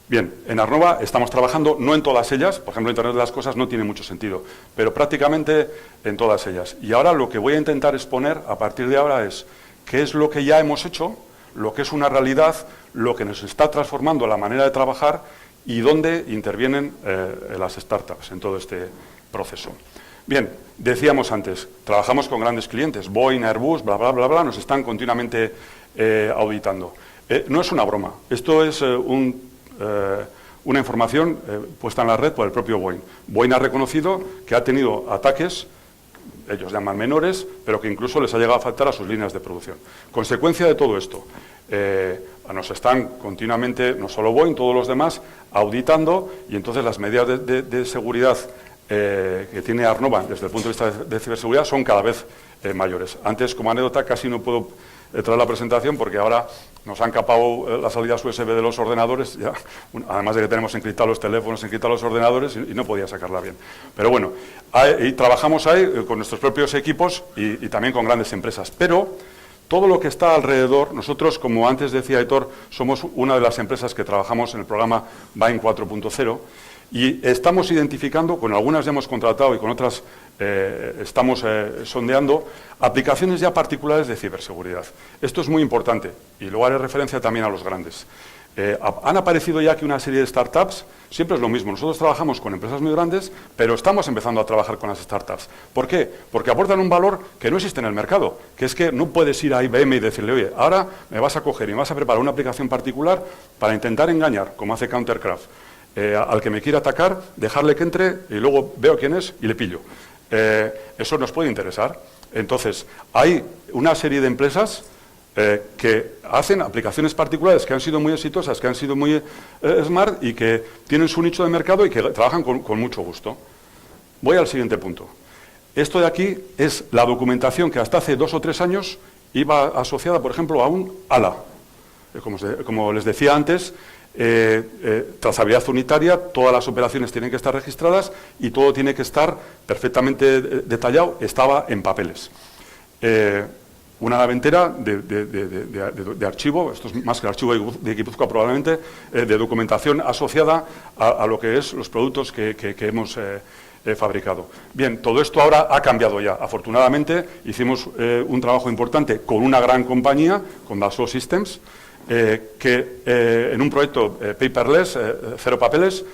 E: Bien, en Aernova estamos trabajando, no en todas ellas, por ejemplo, Internet de las cosas no tiene mucho sentido, pero prácticamente en todas ellas. Y ahora lo que voy a intentar exponer a partir de ahora es qué es lo que ya hemos hecho, lo que es una realidad, lo que nos está transformando la manera de trabajar y dónde intervienen las startups en todo este proceso. Bien, decíamos antes, trabajamos con grandes clientes, Boeing, Airbus, bla, bla, bla, bla, nos están continuamente auditando. No es una broma, esto es una información puesta en la red por el propio Boeing. Boeing ha reconocido que ha tenido ataques ellos llaman menores, pero que incluso les ha llegado a afectar a sus líneas de producción. Consecuencia de todo esto, nos están continuamente, no solo Boeing, todos los demás, auditando, y entonces las medidas de seguridad que tiene Aernnova desde el punto de vista de ciberseguridad son cada vez mayores. Antes, como anécdota, casi no puedo traer la presentación porque ahora nos han capado las salidas USB de los ordenadores, ya, además de que tenemos encriptados los teléfonos, encriptados los ordenadores, y no podía sacarla bien. Pero bueno, y trabajamos ahí con nuestros propios equipos y también con grandes empresas. Pero todo lo que está alrededor, nosotros, como antes decía Aitor, somos una de las empresas que trabajamos en el programa BAEN 4.0 y estamos identificando, con algunas ya hemos contratado y con otras estamos sondeando, aplicaciones ya particulares de ciberseguridad. Esto es muy importante y luego haré referencia también a los grandes. Han aparecido ya aquí una serie de startups, siempre es lo mismo, nosotros trabajamos con empresas muy grandes, pero estamos empezando a trabajar con las startups. ¿Por qué? Porque aportan un valor que no existe en el mercado, que es que no puedes ir a IBM y decirle, oye, ahora me vas a coger y me vas a preparar una aplicación particular para intentar engañar, como hace Countercraft, al que me quiera atacar, dejarle que entre y luego veo quién es y le pillo. Eso nos puede interesar. Entonces, hay una serie de empresas que hacen aplicaciones particulares que han sido muy exitosas, que han sido muy smart y que tienen su nicho de mercado y que trabajan con mucho gusto. Voy al siguiente punto. Esto de aquí es la documentación que hasta hace 2 o 3 años iba asociada, por ejemplo, a un ALA. Como les decía antes, trazabilidad unitaria, todas las operaciones tienen que estar registradas y todo tiene que estar perfectamente detallado, estaba en papeles. Una ventera de archivo, esto es más que el archivo de Guipúzcoa probablemente, de documentación asociada a lo que es los productos que hemos fabricado. Bien, todo esto ahora ha cambiado ya. Afortunadamente hicimos un trabajo importante con una gran compañía, con Dassault Systems, que en un proyecto paperless, cero papeles,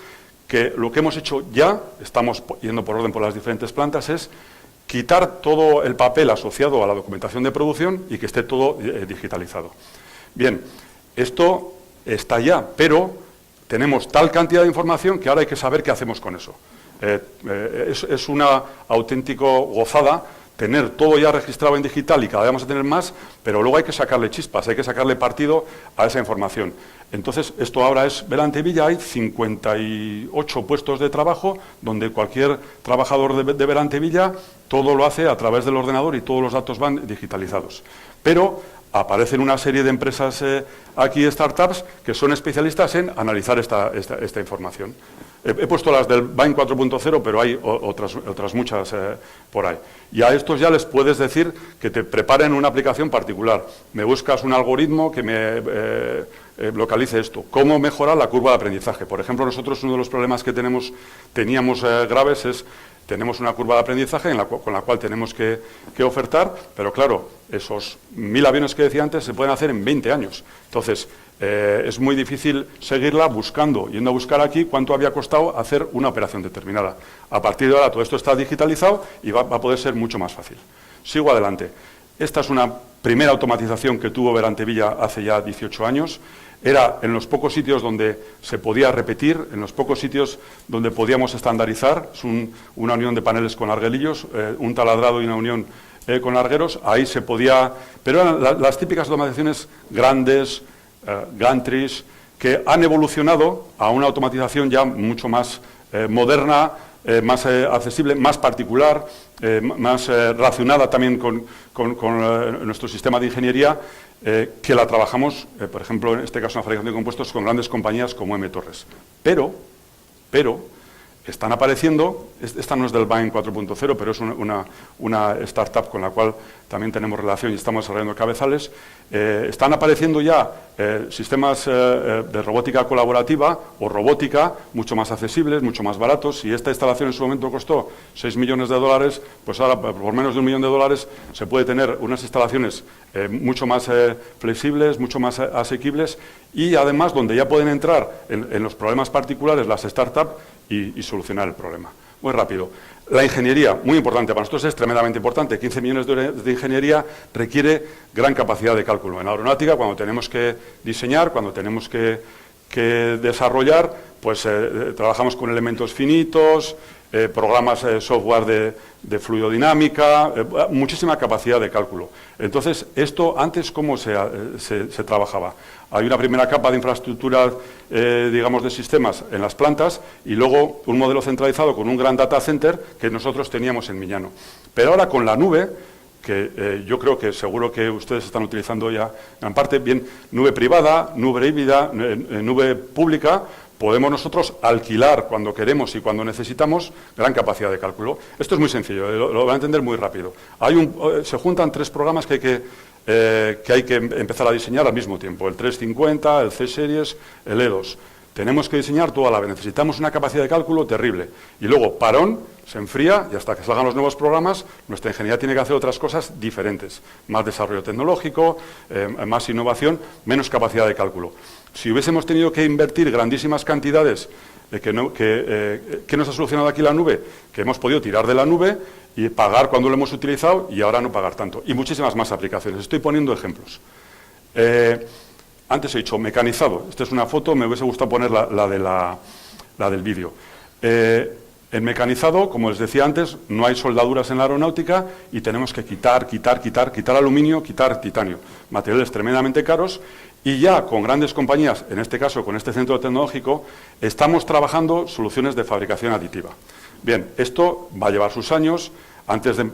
E: que lo que hemos hecho ya, estamos yendo por orden por las diferentes plantas, es quitar todo el papel asociado a la documentación de producción y que esté todo digitalizado. Bien, esto está ya, pero tenemos tal cantidad de información que ahora hay que saber qué hacemos con eso. Es una auténtica gozada tener todo ya registrado en digital y cada vez vamos a tener más, pero luego hay que sacarle chispas, hay que sacarle partido a esa información. Entonces, esto ahora es Berante Villa, hay 58 puestos de trabajo donde cualquier trabajador de Berante Villa todo lo hace a través del ordenador y todos los datos van digitalizados. Pero aparecen una serie de empresas aquí, startups, que son especialistas en analizar esta información. He puesto las del BAEN 4.0, pero hay otras muchas por ahí. Y a estos ya les puedes decir que te preparen una aplicación particular. Me buscas un algoritmo que me localice esto. ¿Cómo mejorar la curva de aprendizaje? Por ejemplo, nosotros uno de los problemas que teníamos graves es tenemos una curva de aprendizaje con la cual tenemos que ofertar, pero claro, esos 1000 aviones que decía antes se pueden hacer en 20 años. Entonces, es muy difícil seguirla yendo a buscar aquí cuánto había costado hacer una operación determinada. A partir de ahora todo esto está digitalizado y va a poder ser mucho más fácil. Sigo adelante. Esta es una primera automatización que tuvo Berante Villa hace ya 18 años. Era en los pocos sitios donde se podía repetir, en los pocos sitios donde podíamos estandarizar. Es una unión de paneles con larguerillos, un taladrado y una unión con largueros. Ahí se podía... Pero eran las típicas automatizaciones grandes, gantries, que han evolucionado a una automatización ya mucho más moderna, más accesible, más particular, más relacionada también con nuestro sistema de ingeniería, que la trabajamos, por ejemplo, en este caso en la fabricación de compuestos, con grandes compañías como M. Torres. Pero están apareciendo, esta no es del BAEN 4.0, pero es una startup con la cual también tenemos relación y estamos desarrollando cabezales. Están apareciendo ya sistemas de robótica colaborativa o robótica mucho más accesibles, mucho más baratos. Si esta instalación en su momento costó $6 millones, pues ahora por menos de $1 millón se puede tener unas instalaciones mucho más flexibles, mucho más asequibles y además donde ya pueden entrar en los problemas particulares las startups y solucionar el problema. Muy rápido. La ingeniería, muy importante, para nosotros es tremendamente importante. 15 millones de ingeniería requiere gran capacidad de cálculo. En la aeronáutica, cuando tenemos que diseñar, cuando tenemos que desarrollar, pues trabajamos con elementos finitos, programas software de fluidodinámica, muchísima capacidad de cálculo. Entonces, esto antes, ¿cómo se trabajaba? Hay una primera capa de infraestructura, digamos, de sistemas en las plantas y luego un modelo centralizado con un gran data center que nosotros teníamos en Miñano. Pero ahora con la nube, que yo creo que seguro que ustedes están utilizando ya en parte, bien, nube privada, nube híbrida, nube pública, podemos nosotros alquilar cuando queremos y cuando necesitamos gran capacidad de cálculo. Esto es muy sencillo, lo van a entender muy rápido. Se juntan 3 programas que hay que empezar a diseñar al mismo tiempo, el 350, el C-Series, el E2. Tenemos que diseñar todo a la vez, necesitamos una capacidad de cálculo terrible. Y luego, parón, se enfría y hasta que salgan los nuevos programas, nuestra ingeniería tiene que hacer otras cosas diferentes. Más desarrollo tecnológico, más innovación, menos capacidad de cálculo. Si hubiésemos tenido que invertir grandísimas cantidades, ¿qué nos ha solucionado aquí la nube? Que hemos podido tirar de la nube y pagar cuando lo hemos utilizado y ahora no pagar tanto. Y muchísimas más aplicaciones. Estoy poniendo ejemplos. Antes he dicho mecanizado. Esta es una foto, me hubiese gustado poner la del vídeo. En mecanizado, como les decía antes, no hay soldaduras en la aeronáutica y tenemos que quitar aluminio, quitar titanio. Materiales tremendamente caros y ya con grandes compañías, en este caso con este centro tecnológico, estamos trabajando soluciones de fabricación aditiva. Bien, esto va a llevar sus años. Antes de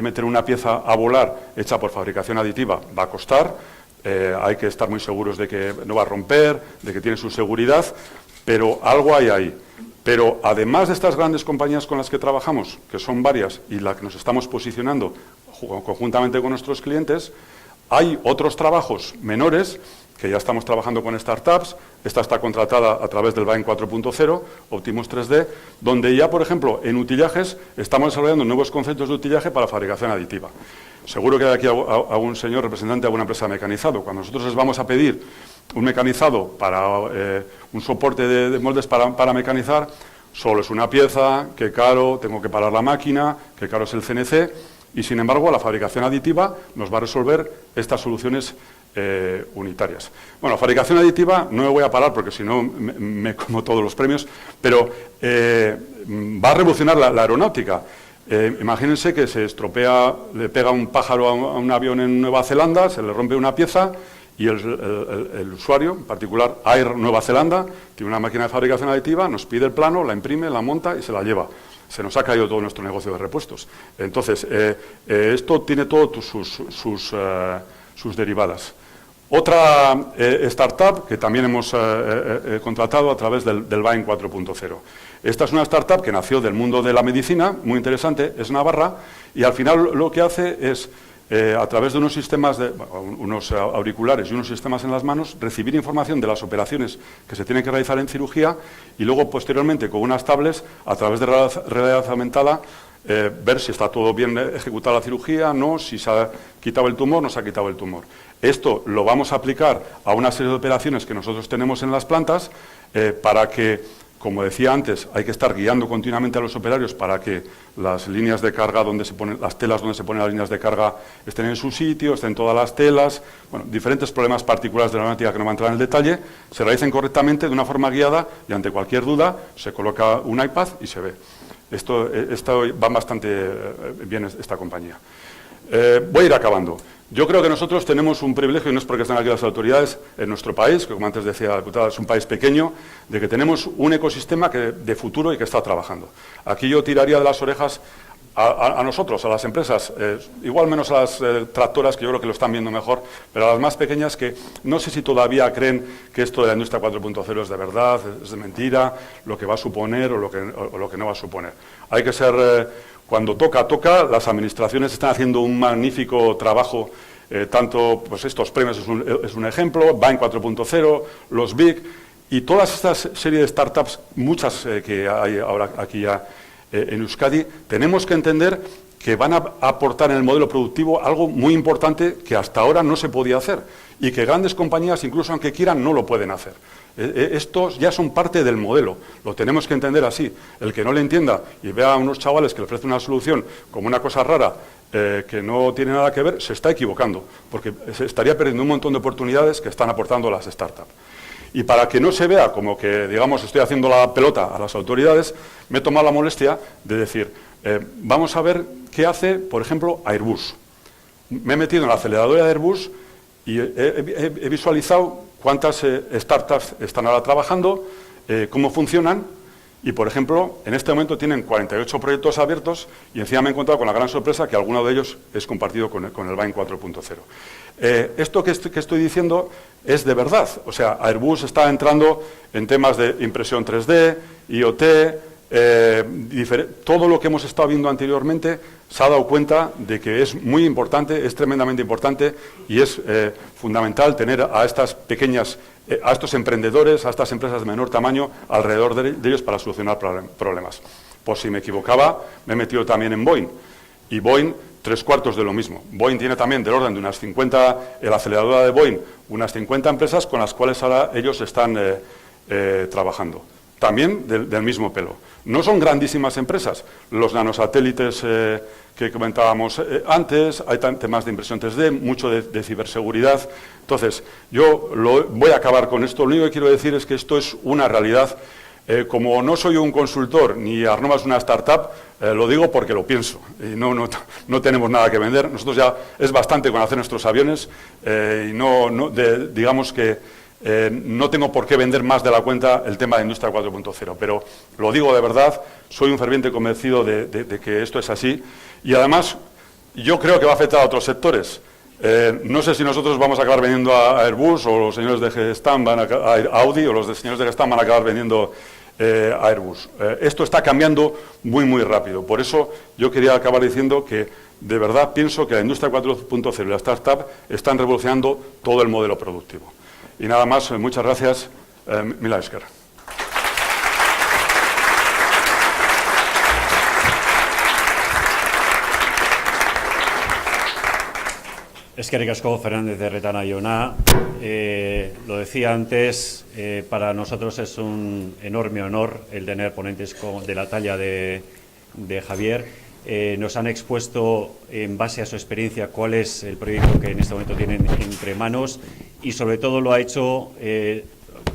E: meter una pieza a volar hecha por fabricación aditiva va a costar. Hay que estar muy seguros de que no va a romper, de que tiene su seguridad, pero algo hay ahí. Pero además de estas grandes compañías con las que trabajamos, que son varias y las que nos estamos posicionando conjuntamente con nuestros clientes, hay otros trabajos menores que ya estamos trabajando con startups. Esta está contratada a través del BAEN 4.0, Optimus 3D, donde ya, por ejemplo, en utillajes estamos desarrollando nuevos conceptos de utillaje para fabricación aditiva. Seguro que hay aquí algún señor representante de alguna empresa de mecanizado. Cuando nosotros les vamos a pedir un mecanizado para un soporte de moldes para mecanizar, solo es una pieza, qué caro, tengo que parar la máquina, qué caro es el CNC, y sin embargo la fabricación aditiva nos va a resolver estas soluciones unitarias. Bueno, fabricación aditiva no me voy a parar porque si no me como todos los premios, pero va a revolucionar la aeronáutica. Imagínense que se estropea, le pega un pájaro a un avión en Nueva Zelanda, se le rompe una pieza y el usuario, en particular Air Nueva Zelanda, tiene una máquina de fabricación aditiva, nos pide el plano, la imprime, la monta y se la lleva. Se nos ha caído todo nuestro negocio de repuestos. Entonces, esto tiene todos sus derivadas. Otra startup que también hemos contratado a través del BAEN 4.0. Esta es una startup que nació del mundo de la medicina, muy interesante, es navarra, y al final lo que hace es, a través de unos sistemas, unos auriculares y unos sistemas en las manos, recibir información de las operaciones que se tienen que realizar en cirugía y luego, posteriormente, con unas tablets, a través de realidad aumentada, ver si está todo bien ejecutada la cirugía, no, si se ha quitado el tumor, no se ha quitado el tumor. Esto lo vamos a aplicar a una serie de operaciones que nosotros tenemos en las plantas para que, como decía antes, hay que estar guiando continuamente a los operarios para que las líneas de carga, las telas donde se ponen las líneas de carga estén en su sitio, estén todas las telas, bueno, diferentes problemas particulares de la aeronáutica que no va a entrar en el detalle, se realicen correctamente de una forma guiada y ante cualquier duda se coloca un iPad y se ve. Esto va bastante bien esta compañía. Voy a ir acabando. Yo creo que nosotros tenemos un privilegio, y no es porque están aquí las autoridades, en nuestro país, que como antes decía la diputada, es un país pequeño, de que tenemos un ecosistema de futuro y que está trabajando. Aquí yo tiraría de las orejas a nosotros, a las empresas, igual menos a las tractoras, que yo creo que lo están viendo mejor, pero a las más pequeñas que no sé si todavía creen que esto de la industria 4.0 es de verdad, es de mentira, lo que va a suponer o lo que no va a suponer. Hay que ser... Cuando toca, las administraciones están haciendo un magnífico trabajo, tanto, pues estos premios es un ejemplo, BAEN 4.0, los BIC, y todas estas serie de startups, muchas que hay ahora aquí ya en Euskadi, tenemos que entender que van a aportar en el modelo productivo algo muy importante que hasta ahora no se podía hacer, y que grandes compañías, incluso aunque quieran, no lo pueden hacer. Estos ya son parte del modelo, lo tenemos que entender así. El que no le entienda y vea a unos chavales que le ofrecen una solución como una cosa rara que no tiene nada que ver, se está equivocando, porque se estaría perdiendo un montón de oportunidades que están aportando las startups. Y para que no se vea como que, digamos, estoy haciendo la pelota a las autoridades, me he tomado la molestia de decir, vamos a ver qué hace, por ejemplo, Airbus. Me he metido en la aceleradora de Airbus y he visualizado cuántas startups están ahora trabajando, cómo funcionan, y, por ejemplo, en este momento tienen 48 proyectos abiertos y encima me he encontrado con la gran sorpresa que alguno de ellos es compartido con el Bain 4.0. Esto que estoy diciendo es de verdad. O sea, Airbus está entrando en temas de impresión 3D, IoT, todo lo que hemos estado viendo anteriormente se ha dado cuenta de que es muy importante, es tremendamente importante y es fundamental tener a estas pequeñas, a estos emprendedores, a estas empresas de menor tamaño alrededor de ellos para solucionar problemas. Por si me equivocaba, me he metido también en Boeing y Boeing 3/4 de lo mismo. Boeing tiene también del orden de unas 50, la aceleradora de Boeing, unas 50 empresas con las cuales ahora ellos están trabajando. También del mismo pelo. No son grandísimas empresas. Los nanosatélites que comentábamos antes, hay temas de impresión 3D, mucho de ciberseguridad. Entonces, yo voy a acabar con esto. Lo único que quiero decir es que esto es una realidad. Como no soy un consultor ni Arnova es una startup, lo digo porque lo pienso. Y no tenemos nada que vender. Nosotros ya es bastante con hacer nuestros aviones y digamos que no tengo por qué vender más de la cuenta el tema de Industria 4.0, pero lo digo de verdad, soy un ferviente convencido de que esto es así y además yo creo que va a afectar a otros sectores. No sé si nosotros vamos a acabar vendiendo a Airbus o los señores de Gestamp van a Audi o los señores de Gestamp van a acabar vendiendo a Airbus. Esto está cambiando muy, muy rápido. Por eso yo quería acabar diciendo que de verdad pienso que la Industria 4.0 y la startup están revolucionando todo el modelo productivo. Y nada más, muchas gracias, Mila esker.
A: Eskerrik asko, Fernández de Retana jauna. Lo decía antes, para nosotros es un enorme honor el tener ponentes de la talla de Javier. Nos han expuesto en base a su experiencia cuál es el proyecto que en este momento tienen entre manos y sobre todo lo ha hecho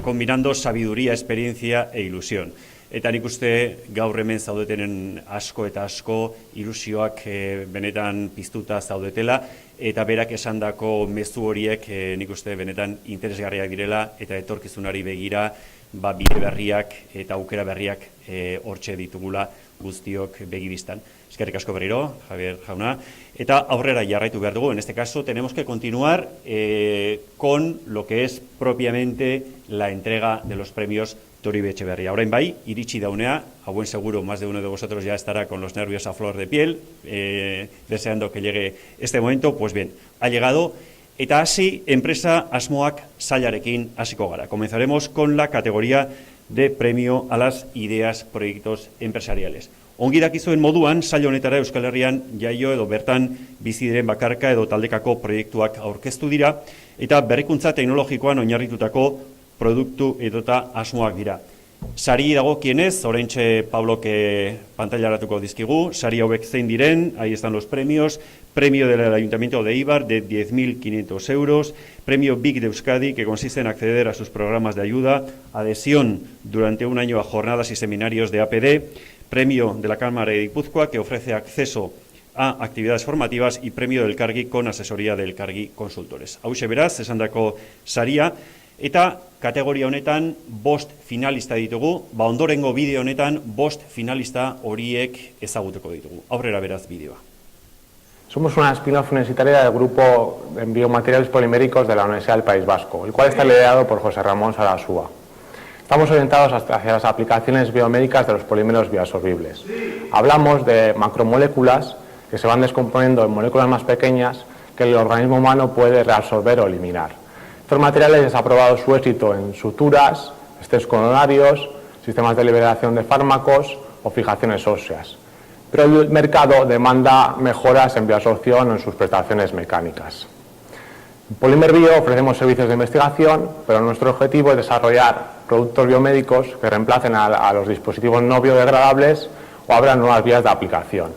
A: combinando sabiduría, experiencia e ilusión. Eta nik uste gaur hemen zaudetenen asko eta asko ilusioak benetan piztuta zaudetela eta berak esandako mezu horiek nik uste benetan interesgarriak direla eta etorkizunari begira bide berriak eta aukera berriak hortxe ditugula guztiok begibistan. Eskerrik asko berriro, Javier jauna. Eta aurrera jarraitu behar dugu. En este caso tenemos que continuar con lo que es propiamente la entrega de los premios Toribe Etxeberria. Orain bai, iritsi daunea, a buen seguro más de uno de vosotros ya estará con los nervios a flor de piel, deseando que llegue este momento. Pues bien, ha llegado. Eta hasi, enpresa asmoak sailarekin hasiko gara. Comenzaremos con la categoría de premio a las ideas, proyectos empresariales. Ongi dakizuen moduan, sail honetara Euskal Herrian jaio edo bertan bizi diren bakarka edo taldekako proiektuak aurkeztu dira eta berrikuntza teknologikoan oinarritutako produktu edota asmoak dira. Sari dagokienez, oraintxe Pablok pantailaratuko dizkigu, sari hauek zein diren, ahí están los premios, premio del Ayuntamiento de Eibar de 10.500 euros, premio BIC de Euskadi, que consiste en acceder a sus programas de ayuda, adhesión durante un año a jornadas y seminarios de APD, premio de la Cámara de Guipúzcoa, que ofrece acceso a actividades formativas, y premio del Elkargi con asesoría del Elkargi Consultores. Hauxe beraz, esandako saria, eta kategoria honetan 5 finalista ditugu, ondorengo bideo honetan 5 finalista horiek ezagutuko ditugu. Aurrera beraz bideoa.
G: Somos una spin-off universitaria del grupo de biomateriales poliméricos de la Universidad del País Vasco, el cual está liderado por José Ramón Sarasúa. Estamos orientados hacia las aplicaciones biomédicas de los polímeros bioabsorbibles. Hablamos de macromoléculas que se van descomponiendo en moléculas más pequeñas que el organismo humano puede reabsorber o eliminar. Estos materiales han probado su éxito en suturas, estents coronarios, sistemas de liberación de fármacos o fijaciones óseas. Pero el mercado demanda mejoras en bioabsorción o en sus prestaciones mecánicas. En Polymer Bio ofrecemos servicios de investigación, pero nuestro objetivo es desarrollar productos biomédicos que reemplacen a los dispositivos no biodegradables o abran nuevas vías de aplicación.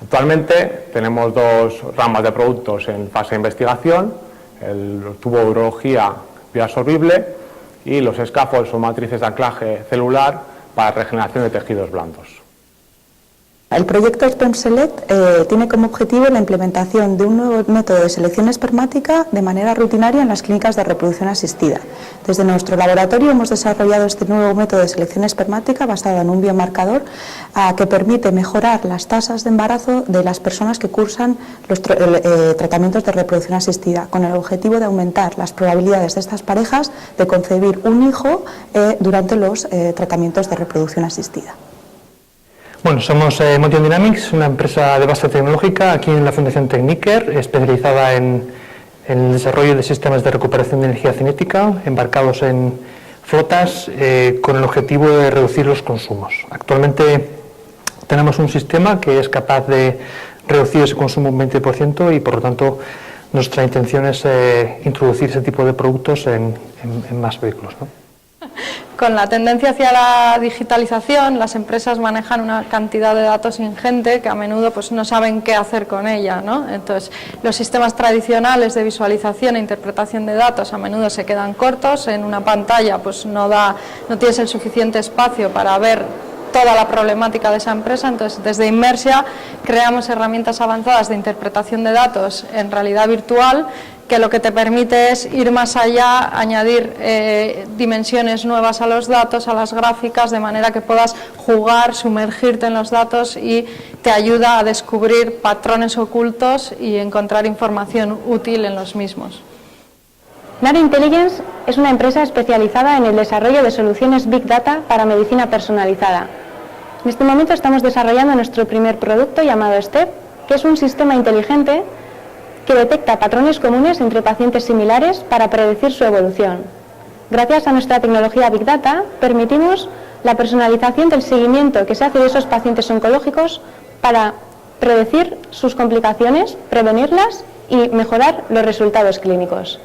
G: Actualmente tenemos 2 ramas de productos en fase de investigación, el tubo de urología bioabsorbible y los scaffolds o matrices de anclaje celular para regeneración de tejidos blandos.
H: El proyecto Sperm Select tiene como objetivo la implementación de un nuevo método de selección espermática de manera rutinaria en las clínicas de reproducción asistida. Desde nuestro laboratorio hemos desarrollado este nuevo método de selección espermática basado en un biomarcador que permite mejorar las tasas de embarazo de las personas que cursan los tratamientos de reproducción asistida, con el objetivo de aumentar las probabilidades de estas parejas de concebir un hijo durante los tratamientos de reproducción asistida.
I: Bueno, somos Motion Dynamics, una empresa de base tecnológica aquí en la Fundación Techniker, especializada en el desarrollo de sistemas de recuperación de energía cinética embarcados en flotas con el objetivo de reducir los consumos. Actualmente tenemos un sistema que es capaz de reducir ese consumo un 20% y por lo tanto nuestra intención es introducir ese tipo de productos en más vehículos, ¿no?
J: Con la tendencia hacia la digitalización, las empresas manejan una cantidad de datos ingente que a menudo pues, no saben qué hacer con ella, ¿no? Entonces, los sistemas tradicionales de visualización e interpretación de datos a menudo se quedan cortos, en una pantalla pues, no tienes el suficiente espacio para ver toda la problemática de esa empresa. Entonces, desde Inmersia creamos herramientas avanzadas de interpretación de datos en realidad virtual, que lo que te permite es ir más allá, añadir dimensiones nuevas a los datos, a las gráficas, de manera que puedas jugar, sumergirte en los datos y te ayuda a descubrir patrones ocultos y encontrar información útil en los mismos.
K: Nano Intelligence es una empresa especializada en el desarrollo de soluciones Big Data para medicina personalizada. En este momento estamos desarrollando nuestro primer producto llamado STEP, que es un sistema inteligente que detecta patrones comunes entre pacientes similares para predecir su evolución. Gracias a nuestra tecnología Big Data, permitimos la personalización del seguimiento que se hace de esos pacientes oncológicos para predecir sus complicaciones, prevenirlas y mejorar los resultados clínicos.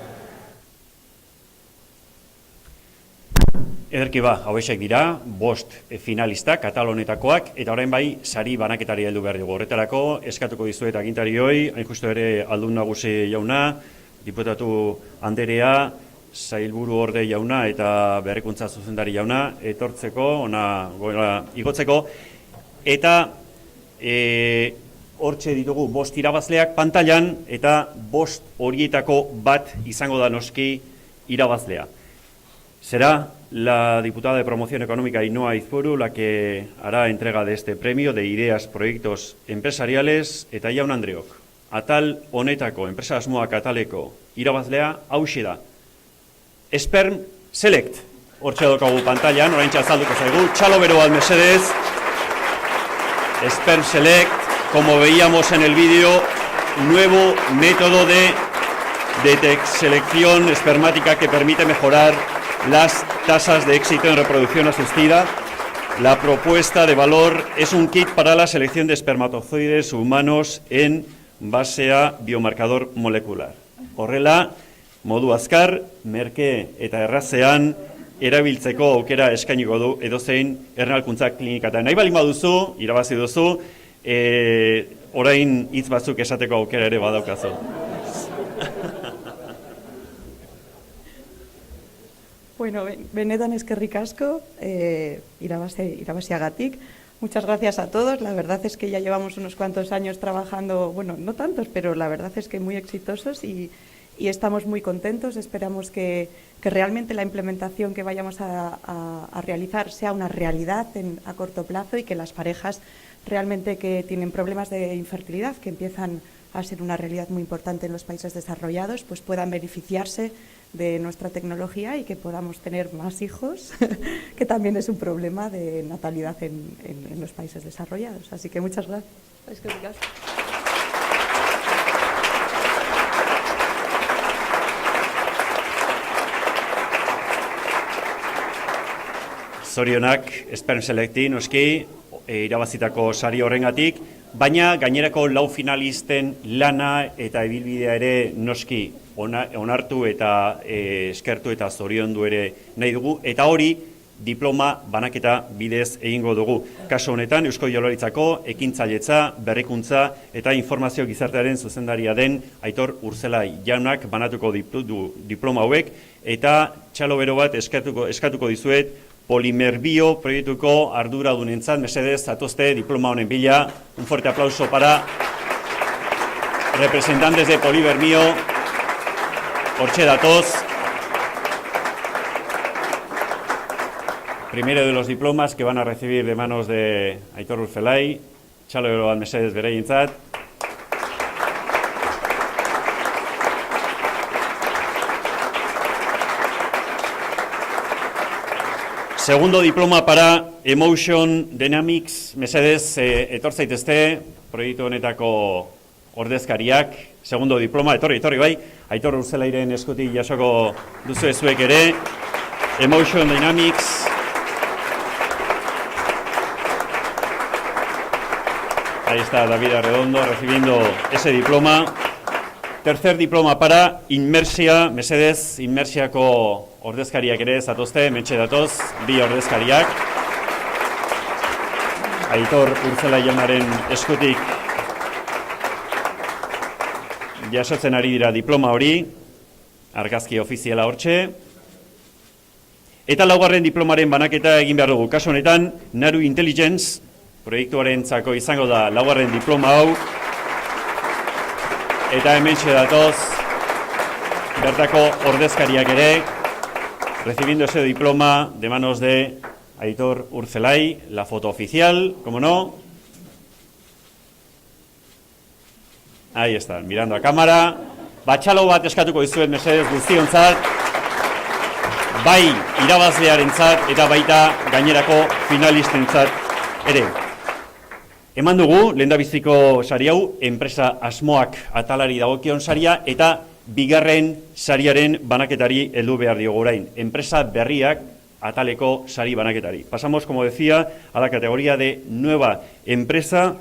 A: Ederki ba, hauexek dira, 5 finalistak, atal honetakoak, eta orain bai, sari banaketari heldu behar dugu. Horretarako, eskatuko dizuet agintarioi, hain justu ere aldun nagusi jauna, diputatu Anderea, sailburu orde jauna eta berrikuntza zuzendari jauna, etortzeko, ona igotzeko, eta hortxe ditugu 5 irabazleak pantailan, eta 5 horietako bat izango da noski irabazlea. Será la diputada de Promoción Económica Ainhoa Aizpuru la que hará entrega de este premio de ideas, proyectos empresariales eta jaun Andreok. Atal honetako, enpresa asmoak ataleko irabazlea hauxe da. Sperm Select. Hortxe daukagu pantailan, oraintxe azalduko zaigu. Txalo bero bat mesedez. Sperm Select, como veíamos en el vídeo, nuevo método de selección espermática que permite mejorar las tasas de éxito en reproducción asistida. La propuesta de valor es un kit para la selección de espermatozoides humanos en base a biomarcador molecular. Horrela, modu azkar, merke eta errazean erabiltzeko aukera eskainiko du edozein ernalkuntza klinikatan. Nahi balin baduzu, irabazi duzu, orain hitz batzuk esateko aukera ere badaukazu.
L: Bueno, benetan eskerrik asko, irabaziagatik. Muchas gracias a todos. La verdad es que ya llevamos unos cuantos años trabajando, bueno, no tantos, pero la verdad es que muy exitosos y estamos muy contentos. Esperamos que realmente la implementación que vayamos a realizar sea una realidad a corto plazo y que las parejas realmente que tienen problemas de infertilidad, que empiezan a ser una realidad muy importante en los países desarrollados, pues puedan beneficiarse de nuestra tecnología y que podamos tener más hijos, que también es un problema de natalidad en los países desarrollados. Así que muchas gracias.
A: Zorionak, Sperm Selecti, noski, irabazitako sari horrengatik, baina gainerako 4 finalisten lana eta ibilbidea ere noski onartu eta eskertu eta zoriondu ere nahi dugu, eta hori diploma banaketa bidez egingo dugu. Kasu honetan, Eusko Jaurlaritzako ekintzailetza, berrikuntza eta informazio gizartearen zuzendaria den Aitor Urzelai jaunak banatuko du diploma hauek, eta txalo bero bat eskatuko dizuet Polimerbio proiektuko arduradunentzat, mesedez, zatozte diploma honen bila. Un fuerte aplauso para representantes de Polimerbio. Hortxe datoz. Primero de los diplomas que van a recibir de manos de Aitor Urzelai. Txalo bero bat mesedez beraientzat. Segundo diploma para Emotion Dynamics, mesedez, etor zaitezte, proiektu honetako ordezkariak. Segundo diploma, etorri bai, Aitor Urzelairen eskutik jasoko duzu ezuek ere. Emotion Dynamics. Ahí está David Arredondo recibiendo ese diploma. Tercer diploma para Inmersia, mesedez, Inmersiako ordezkariak ere zatozte, mentxe datoz, bi ordezkariak. Aitor Urzelai jaunaren eskutik jasotzen ari dira diploma hori, argazki ofiziala hortxe. Eta laugarren diplomaren banaketa egin behar dugu. Kasu honetan, Naru Intelligence proiektuarentzako izango da laugarren diploma hau. Eta hementxe datoz, bertako ordezkariak ere, recibiendo ese diploma de manos de Aitor Urzelai, la foto oficial, como no. Ahí están, mirando a cámara. Batxalo bat eskatuko dizuet mesedez guztiontzat, bai irabazlearentzat eta baita gainerako finalistentzat ere. Eman dugu, lehendabiziko sari hau, enpresa asmoak atalari dagokion saria eta bigarren sariaren banaketari heldu behar diogu orain. Enpresa berriak ataleko sari banaketari. Pasamos, como decía, a la categoría de nueva empresa,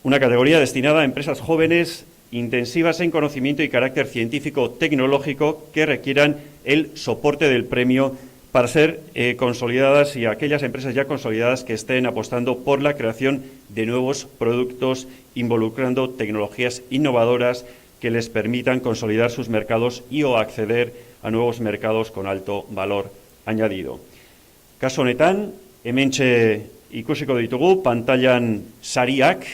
A: una categoría destinada a empresas jóvenes, intensivas en conocimiento y carácter científico-tecnológico que requieran el soporte del premio para ser consolidadas, y aquellas empresas ya consolidadas que estén apostando por la creación de nuevos productos involucrando tecnologías innovadoras que les permitan consolidar sus mercados y o acceder a nuevos mercados con alto valor añadido. Kasu honetan, hementxe ikusiko ditugu pantailan sariak,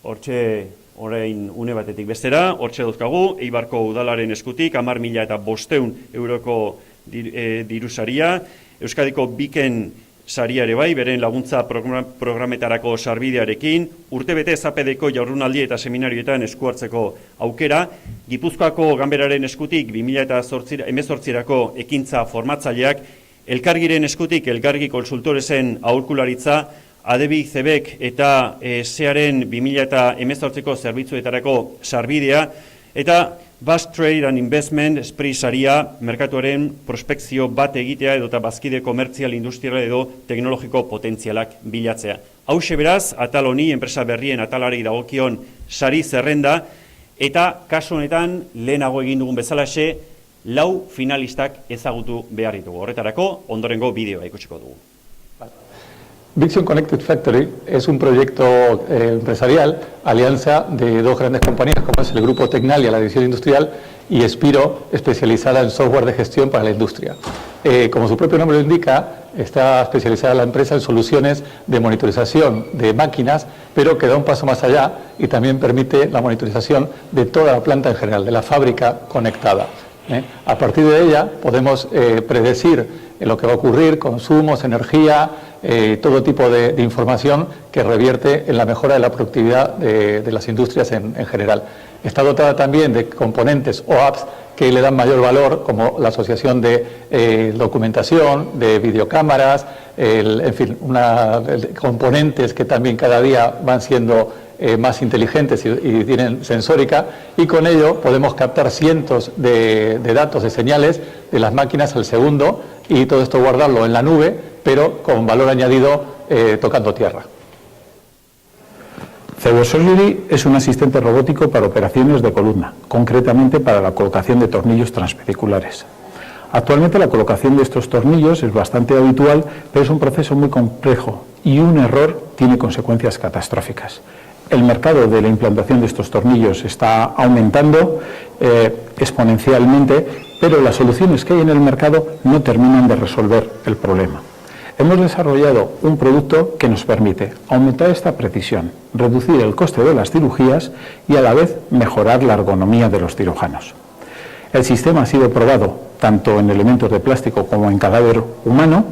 A: hortxe orain une batetik bestera, hortxe duzkagu, Eibarko udalaren eskutik, 10.500 euroko dirusaria, Euskadiko Biken saria ere bai, beren laguntza programetarako sarbidearekin, urtebete zapedeko jaurrunaldi eta seminarioetan esku hartzeko aukera, Gipuzkoako Ganberaren eskutik 2018erako ekintza formatzaileak, Elkargiren eskutik Elkargi Konsultoresen aholkularitza, Adebi Zebek eta SEAren 2018ko zerbitzuetarako sarbidea, eta Basque Trade and Investment Esprit saria, merkatuaren prospekzio bat egitea edota bazkide komertzial, industrial edo teknologiko potentzialak bilatzea. Hauxe beraz, atal honi, enpresa berrien atalari dagokion sari zerrenda, eta kasu honetan lehenago egin dugun bezalaxe, 4 finalistak ezagutu behar ditugu. Horretarako, ondorengo bideoa ikusiko dugu.
M: Vixion Connected Factory es un proyecto empresarial, alianza de dos grandes compañías como es el Grupo Tecnalia, la división industrial, y Espiro, especializada en software de gestión para la industria. Como su propio nombre lo indica, está especializada la empresa en soluciones de monitorización de máquinas, pero que da un paso más allá y también permite la monitorización de toda la planta en general, de la fábrica conectada. A partir de ella podemos predecir lo que va a ocurrir, consumos, energía, todo tipo de información que revierte en la mejora de la productividad de las industrias en general. Está dotada también de componentes o apps que le dan mayor valor, como la asociación de documentación, de videocámaras, en fin, componentes que también cada día van siendo más inteligentes y tienen sensórica, y con ello podemos captar cientos de datos, de señales de las máquinas al segundo, y todo esto guardarlo en la nube, pero con valor añadido tocando tierra.
N: Cybersurgery es un asistente robótico para operaciones de columna, concretamente para la colocación de tornillos transvesiculares. Actualmente la colocación de estos tornillos es bastante habitual, pero es un proceso muy complejo y un error tiene consecuencias catastróficas. El mercado de la implantación de estos tornillos está aumentando exponencialmente, pero las soluciones que hay en el mercado no terminan de resolver el problema. Hemos desarrollado un producto que nos permite aumentar esta precisión, reducir el coste de las cirugías y a la vez mejorar la ergonomía de los cirujanos. El sistema ha sido probado tanto en elementos de plástico como en cadáver humano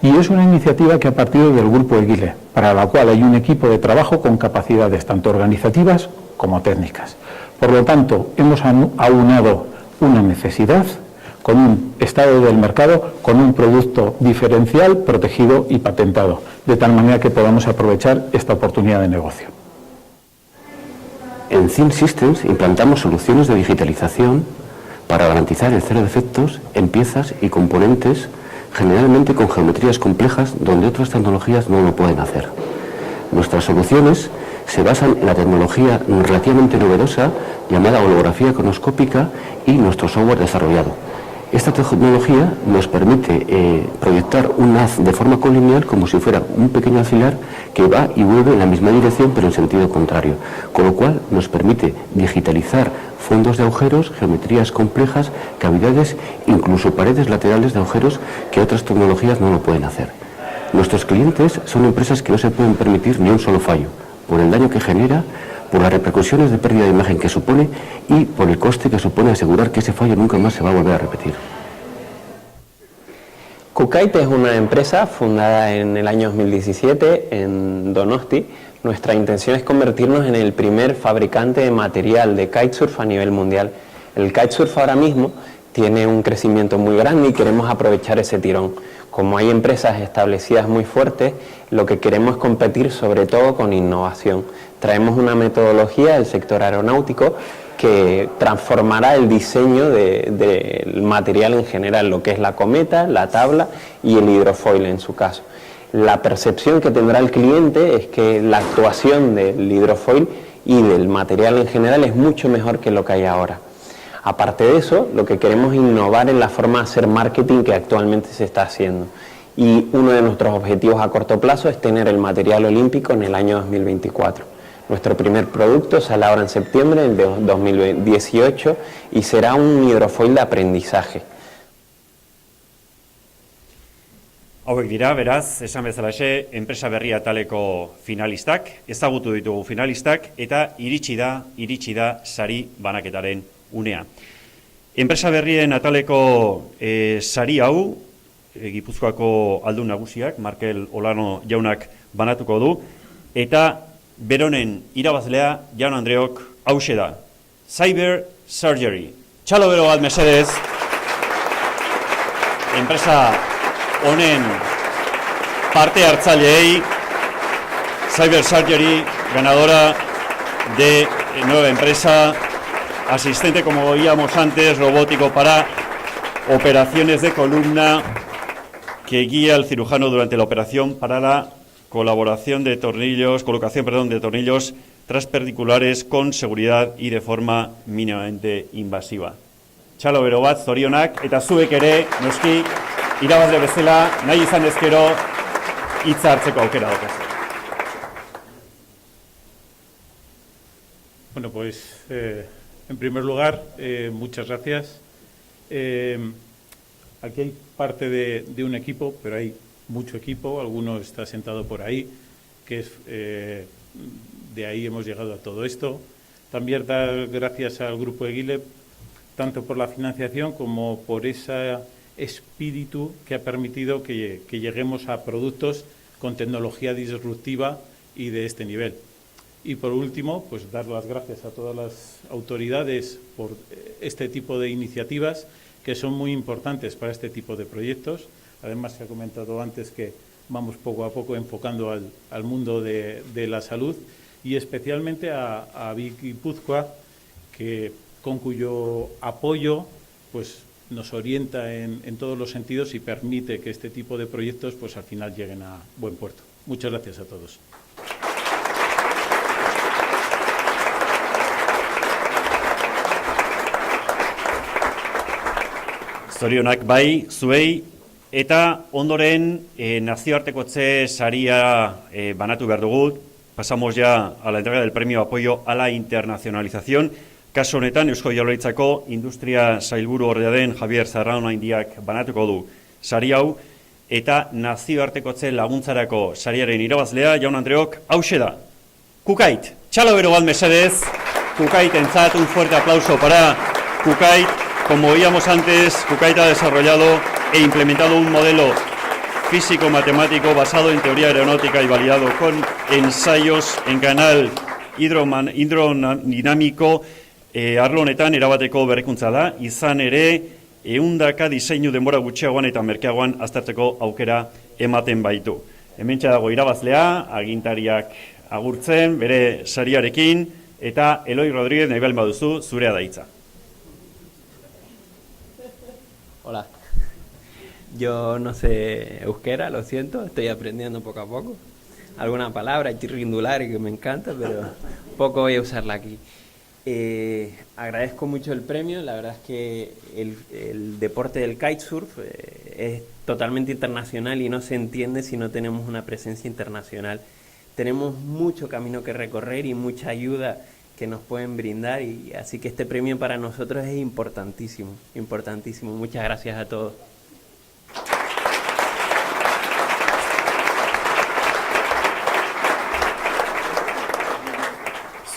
N: y es una iniciativa que ha partido del Grupo Eguile, para la cual hay un equipo de trabajo con capacidades tanto organizativas como técnicas. Por lo tanto, hemos aunado una necesidad con un estado del mercado, con un producto diferencial, protegido y patentado, de tal manera que podamos aprovechar esta oportunidad de negocio.
O: En Zinc Systems implantamos soluciones de digitalización para garantizar el cero defectos en piezas y componentes, generalmente con geometrías complejas donde otras tecnologías no lo pueden hacer. Nuestras soluciones se basan en la tecnología relativamente novedosa llamada holografía cronoscópica y nuestro software desarrollado. Esta tecnología nos permite proyectar un haz de forma colineal como si fuera un pequeño alfiler que va y vuelve en la misma dirección pero en sentido contrario, con lo cual nos permite digitalizar fondos de agujeros, geometrías complejas, cavidades, incluso paredes laterales de agujeros que otras tecnologías no lo pueden hacer. Nuestros clientes son empresas que no se pueden permitir ni un solo fallo, por el daño que genera, por las repercusiones de pérdida de imagen que supone y por el coste que supone asegurar que ese fallo nunca más se va a volver a repetir.
P: Kukite es una empresa fundada en el año 2017 en Donosti. Nuestra intención es convertirnos en el primer fabricante de material de kitesurf a nivel mundial. El kitesurf ahora mismo tiene un crecimiento muy grande y queremos aprovechar ese tirón. Como hay empresas establecidas muy fuertes, lo que queremos es competir sobre todo con innovación. Traemos una metodología del sector aeronáutico que transformará el diseño del material en general, lo que es la cometa, la tabla y el hidrofoil en su caso. La percepción que tendrá el cliente es que la actuación del hidrofoil y del material en general es mucho mejor que lo que hay ahora. Aparte de eso, lo que queremos es innovar en la forma de hacer marketing que actualmente se está haciendo. Y uno de nuestros objetivos a corto plazo es tener el material olímpico en el año 2024. Nuestro primer producto sale ahora en septiembre de 2018 y será un hidrofoil de aprendizaje.
A: Hauek dira, beraz, esan bezalaxe, enpresa berria taleko finalistak, ezagutu ditugu finalistak, eta iritsi da sari banaketaren unea. Enpresa berrien ataleko sari hau, Gipuzkoako aldun nagusiak, Markel Olano jaunak banatuko du, eta beronen irabazlea, Jaun Andreok, hause da. Cyber Surgery. Txalo bero bat, mesedez. Enpresa honen parte hartzaileei, Cyber Surgery, ganadora de nueva empresa, asistente, como oíamos antes, robótico para operaciones de columna, que guía al cirujano durante la operación para la colocación de tornillos transperticulares con seguridad y de forma mínimamente invasiva. Txalo bero bat, zorionak, eta zuek ere, noski, irabazle bezala, nahi izan ezkero, hitza hartzeko aukera daukazu.
Q: Bueno, pues, en primer lugar, muchas gracias. Aquí hay parte de un equipo, pero hay mucho equipo, alguno está sentado por ahí, que es de ahí hemos llegado a todo esto. También dar gracias al Grupo Eguile, tanto por la financiación como por ese espíritu que ha permitido que lleguemos a productos con tecnología disruptiva y de este nivel. Y por último, pues dar las gracias a todas las autoridades por este tipo de iniciativas que son muy importantes para este tipo de proyectos. Además, se ha comentado antes que vamos poco a poco enfocando al mundo de la salud y especialmente a Vic Guipúzcoa, con cuyo apoyo pues, nos orienta en todos los sentidos y permite que este tipo de proyectos pues, al final lleguen a buen puerto. Muchas gracias a todos.
A: Zorionak bai, zuei, eta ondoren nazioartekotze saria banatu behar dugu. Pasamos ya a la entrega del premio Apoyo a la Internacionalización. Kasu honetan, Eusko Jaurlaritzako Industria Sailburu ordea den Javier Zarraonandiak banatuko du sari hau, eta nazioartekotze laguntzarako sariaren irabazlea, jaun Andreok, hauxe da. Kukait, txalo bero bat mesedez, Kukait entzat, un fuerte aplauso para Kukait. Como oíamos antes, Kukait ha desarrollado e implementado un modelo físico-matemático basado en teoría aeronáutica y validado con ensayos en canal hidrodinámico. Arlo honetan erabateko berrikuntza da, izan ere, ehundaka diseinu denbora gutxiagoan eta merkeagoan aztertzeko aukera ematen baitu. Hementxe dago irabazlea, agintariak agurtzen, bere sariarekin, eta Eloi Rodríguez nahi baldin baduzu, zurea da hitza.
R: Hola, yo no sé euskera, lo siento, estoy aprendiendo poco a poco. Alguna palabra chirrindular que me encanta, pero poco voy a usarla aquí. Agradezco mucho el premio, la verdad es que el deporte del kitesurf es totalmente internacional y no se entiende si no tenemos una presencia internacional. Tenemos mucho camino que recorrer y mucha ayuda que nos pueden brindar, y así que este premio para nosotros es importantísimo, importantísimo. Muchas gracias a todos.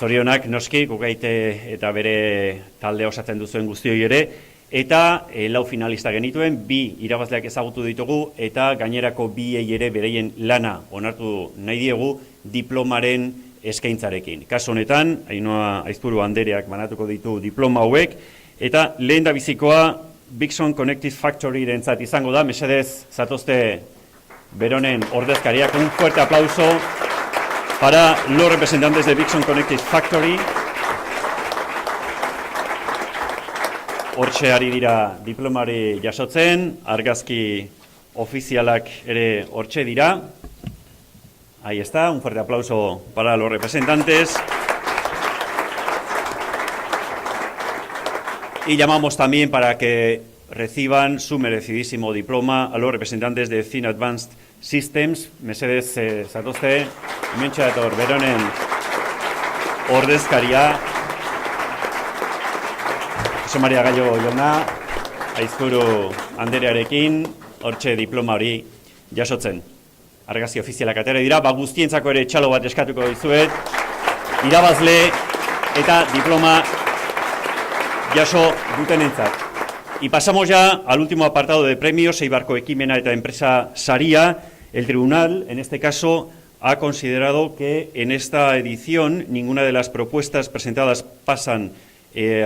A: Zorionak noski, Kukaite eta bere talde osatzen duzuen guztioi ere, eta lau finalista genituen, 2 irabazleak ezagutu ditugu, eta gainerako 2 ere bereien lana onartu nahi diegu diplomaren eskaintzarekin. Kasu honetan, Ainhoa Aizpuru Andereak banatuko ditu diploma hauek, eta lehen da bizikoa Bixon Connected Factory rentzat izango da, mesedez zatozte beronen ordezkariak, un fuerte aplauso para los representantes de Bixon Connected Factory. Hortxe ari dira diplomari jasotzen, argazki ofizialak ere hortxe dira. Ahí está, un fuerte aplauso para los representantes. Y llamamos también para que reciban su merecidísimo diploma a los representantes de Thin Advanced Systems. Mesedez zatozte, mentxa dator beronen ordezkaria. Jose Maria Gallo jauna, Aizpuru Anderearekin, hortxe diploma hori jasotzen. Argazki ofizialak atera dira, guztientzako ere txalo bat eskatuko dizuet, irabazle eta diploma jaso dutenentzat. Y pasamos ya al último apartado de premios, Eibarko Ekimena eta Enpresa Saria. El tribunal, en este caso, ha considerado que en esta edición ninguna de las propuestas presentadas pasan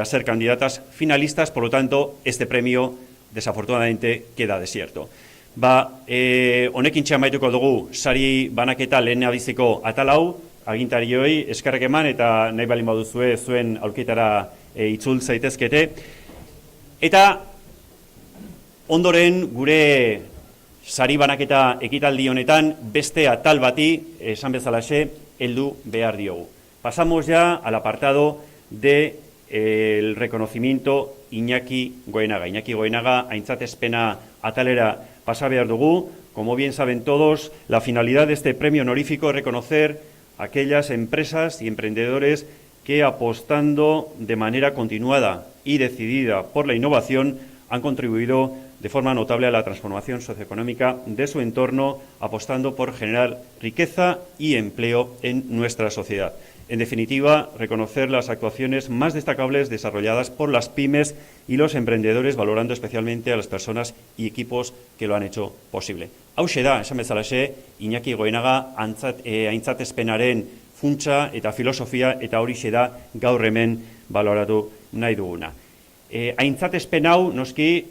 A: a ser candidatas finalistas, por lo tanto, este premio desafortunadamente queda desierto. Honekin txamaituko dugu sari banaketa lehen abiziko atalau, agintarioi eskerrak eman eta nahi balin baduzue zuen aurkitara itzul zaitezkete. Eta ondoren gure sari banaketa ekitaldi honetan beste atal bati esan bezalaxe heldu behar diogu. Pasamos ya al apartado del reconocimiento Iñaki Goenaga. Iñaki Goenaga aintzatespena atalera pasa behar dugu. Como bien saben todos, la finalidad de este premio honorífico es reconocer a aquellas empresas y emprendedores que, apostando de manera continuada y decidida por la innovación, han contribuido de forma notable a la transformación socioeconómica de su entorno, apostando por generar riqueza y empleo en nuestra sociedad. En definitiva, reconocer las actuaciones más destacables desarrolladas por las pymes y los emprendedores, valorando especialmente a las personas y equipos que lo han hecho posible. Hauxe da, esan bezalaxe, Iñaki Goenaga aintzatespenaren funtsa eta filosofia, eta horixe da gaur hemen baloratu nahi duguna. Aintzatespen hau noski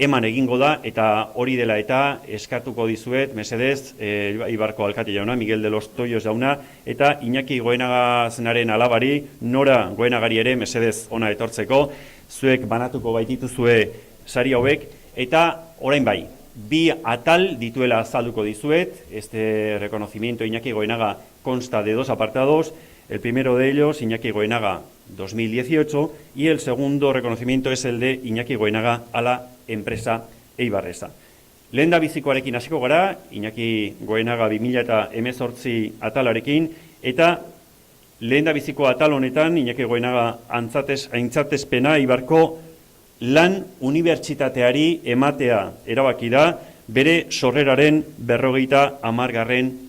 A: eman egingo da, eta hori dela eta eskatuko dizuet, mesedez, Eibarko alkate jauna, Miguel de los Toyos jauna, eta Iñaki Goenaga zenaren alabari, Nora Goenagari ere, mesedez, ona etortzeko, zuek banatuko baitituzue sari hauek, eta orain bai, 2 atal dituela azalduko dizuet. Este reconocimiento Iñaki Goenaga consta de 2 apartados. El primero de ellos, Iñaki Goenaga 2018, y el segundo reconocimiento es el de Iñaki Goenaga a la enpresa eibarresa. Lehen da bizikoarekin hasiko gara, Iñaki Goenaga 2018 atalarekin, eta lehen da biziko atal honetan, Iñaki Goenaga aintzatespena Eibarko lan unibertsitateari ematea erabaki da, bere sorreraren 50.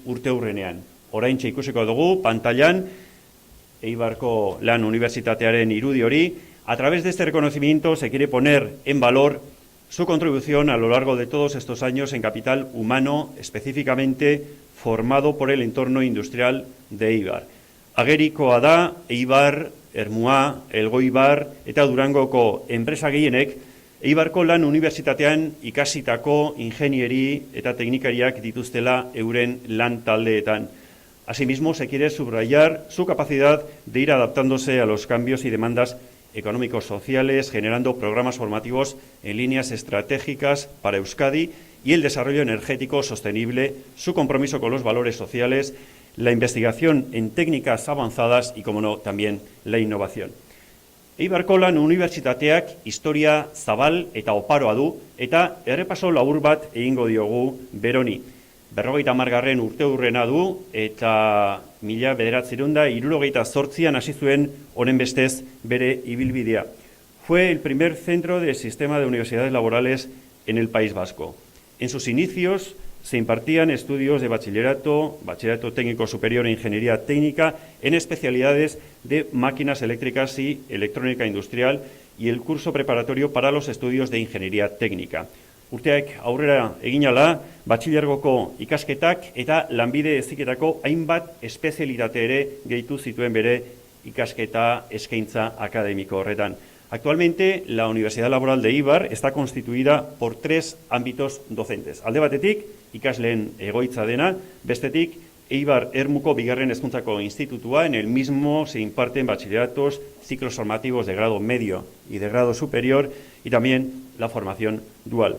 A: urteurrenean. Oraintxe ikusiko dugu, pantailan, Eibarko lan unibertsitatearen irudi hori. A través de este reconocimiento se quiere poner en valor su contribución a lo largo de todos estos años en capital humano, específicamente formado por el entorno industrial de Eibar. Agerikoa da, Eibar, Ermua, Elgoibar eta Durangoko enpresa gehienek Eibarko lan unibertsitatean ikasitako ingenieri eta teknikariak dituztela euren lan taldeetan. Asimismo, se quiere subrayar su capacidad de ir adaptándose a los cambios y demandas económicos sociales, generando programas formativos en líneas estratégicas para Euskadi y el desarrollo energético sostenible, su compromiso con los valores sociales, la investigación en técnicas avanzadas y, como no, también la innovación. Eibarko lan unibertsitateak historia zabal eta oparoa du eta errepaso labur bat egingo diogu beroni. 50. urteurrena du eta 1978an hasi zuen honen bestez bere ibilbidea. Fue el primer centro del sistema de universidades laborales en el País Vasco. En sus inicios se impartían estudios de bachillerato técnico superior e ingeniería técnica en especialidades de máquinas eléctricas y electrónica industrial y el curso preparatorio para los estudios de ingeniería técnica. Urteak aurrera eginala, batxilergoko ikasketak eta lanbide heziketako hainbat espezialitate ere gehitu zituen bere ikasketa eskaintza akademiko horretan. Actualmente, la Universidad Laboral de Eibar está constituida por 3 ámbitos docentes. Alde batetik, ikasleen egoitza dena, bestetik, Eibar Ermuko bigarren hezkuntzako institutua, en el mismo se imparten bachilleratos, ciclos formativos de grado medio y de grado superior, y también la formación dual.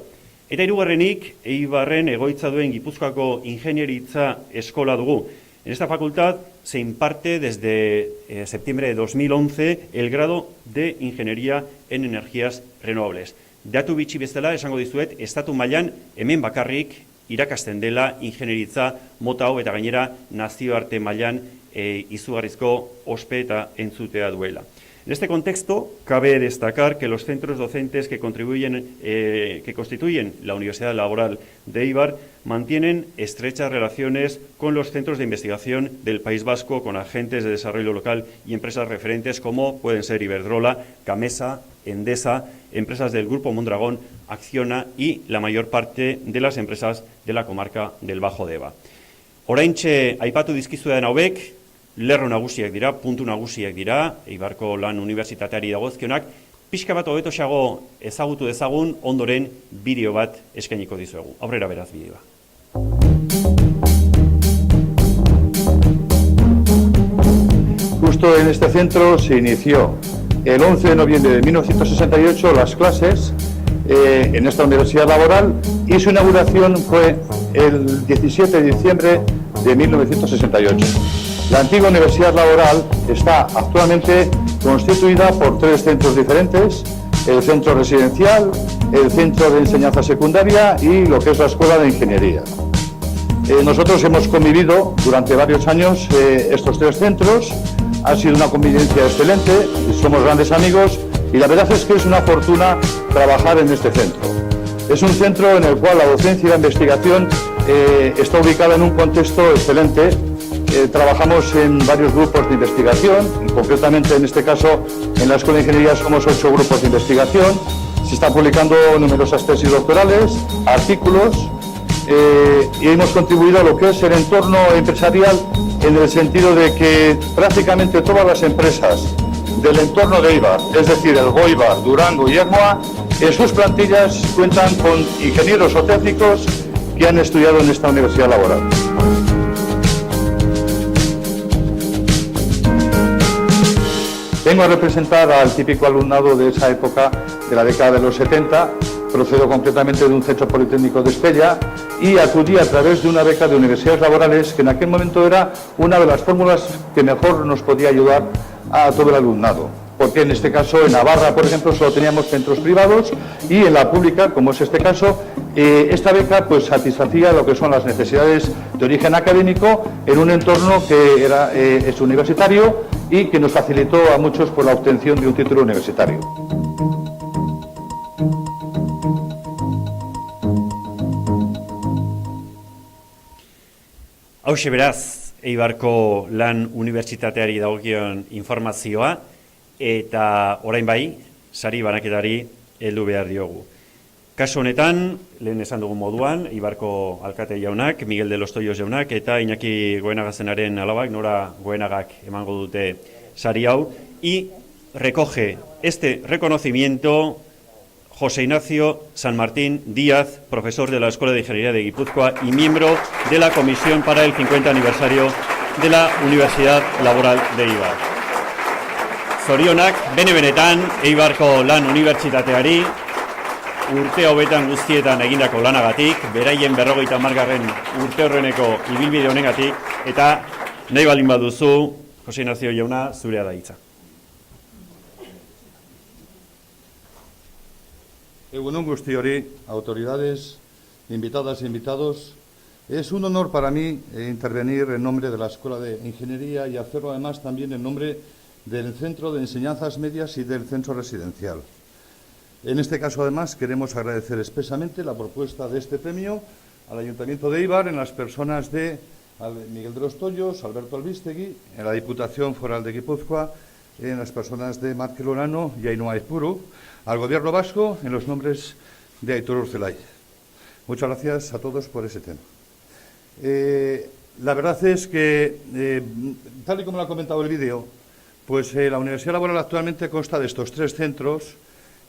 A: Eta hirugarrenik, Eibarren egoitza duen Gipuzkoako ingenieritza eskola dugu. En esta facultad se imparte desde septiembre de 2011 el grado de Ingeniería en Energías Renovables. Datu bitxi bezala esango dizuet, estatu mailan hemen bakarrik irakasten dela ingenieritza mota hau eta gainera nazioarte mailan izugarrizko ospe eta entzutea duela. En este contexto, cabe destacar que los centros docentes que constituyen la Universidad Laboral de Eibar mantienen estrechas relaciones con los centros de investigación del País Vasco, con agentes de desarrollo local y empresas referentes como pueden ser Iberdrola, Gamesa, Endesa, empresas del Grupo Mondragón, Acciona y la mayor parte de las empresas de la comarca del Bajo Deba. Oraintxe aipatu dizkizuetan hauek, lerro nagusiak dira, puntu nagusiak dira, Eibarko lan unibertsitateari dagozkionak, pixka bat hobetoxeago ezagutu dezagun, ondoren bideo bat eskainiko dizuegu. Aurrera beraz bideoa.
S: Justo en este centro se inició el 11 de noviembre de 1968 las clases en esta universidad laboral y su inauguración fue el 17 de diciembre de 1968. La antigua Universidad Laboral está actualmente constituida por 3 centros diferentes, el centro residencial, el centro de enseñanza secundaria y lo que es la Escuela de Ingeniería. Nosotros hemos convivido durante varios años estos 3 centros, ha sido una convivencia excelente, somos grandes amigos y la verdad es que es una fortuna trabajar en este centro. Es un centro en el cual la docencia y la investigación está ubicada en un contexto excelente. Trabajamos en varios grupos de investigación, y concretamente en este caso en la Escuela de Ingeniería somos 8 grupos de investigación, se están publicando numerosas tesis doctorales, artículos y hemos contribuido a lo que es el entorno empresarial en el sentido de que prácticamente todas las empresas del entorno de Eibar, es decir, el Goibar, Durango y Ermua, en sus plantillas cuentan con ingenieros o técnicos que han estudiado en esta universidad laboral. Vengo a representar al típico alumnado de esa época, de la década de los 70, procedo concretamente de un centro politécnico de Estella y acudí a través de una beca de universidades laborales que en aquel momento era una de las fórmulas que mejor nos podía ayudar a todo el alumnado. porque en este caso en Navarra, por ejemplo, solo teníamos centros privados y en la pública, como es este caso, esta beca pues satisfacía lo que son las necesidades de origen académico en un entorno que es universitario y que nos facilitó a muchos por la obtención de un título universitario.
A: Hauxe beraz, Eibarko lan unibertsitateari dagokion informazioa eta orain bai, sari banaketari heldu behar diogu. Kasu honetan, lehen esan dugun moduan, Eibarko alkate jaunak, Miguel de los Toyos jaunak eta Iñaki Goenagazenaren alabak, Nora Goenagak emango dute sari hau, y recoge este reconocimiento José Ignacio San Martín Díaz, profesor de la Escuela de Ingeniería de Guipúzcoa y miembro de la Comisión para el 50 aniversario de la Universidad Laboral de Eibar. Zorionak, bene-benetan, Eibarko lan unibertsitateari, urte hauetan guztietan egindako lanagatik, beraien 50. urte horreneko ibilbide honengatik, eta nahi baldin baduzu, José Ignacio jauna, zurea da hitza.
S: Egunon guztiori, autoridades, invitadas e invitados, es un honor para mí intervenir en nombre de la Escuela de Ingeniería y hacerlo además también en nombre del Centro de Enseñanzas Medias y del Centro Residencial. En este caso, además, queremos agradecer expresamente la propuesta de este premio al Ayuntamiento de Eibar en las personas de Miguel de los Toyos, Alberto Albistegui, en la Diputación Foral de Guipúzcoa, en las personas de Markel Olano y Ainhoa Aizpuru, al Gobierno vasco en los nombres de Aitor Urzelay. Muchas gracias a todos por ese tema. La verdad es que, tal y como lo ha comentado el vídeo, pues la Universidad Laboral actualmente consta de estos 3 centros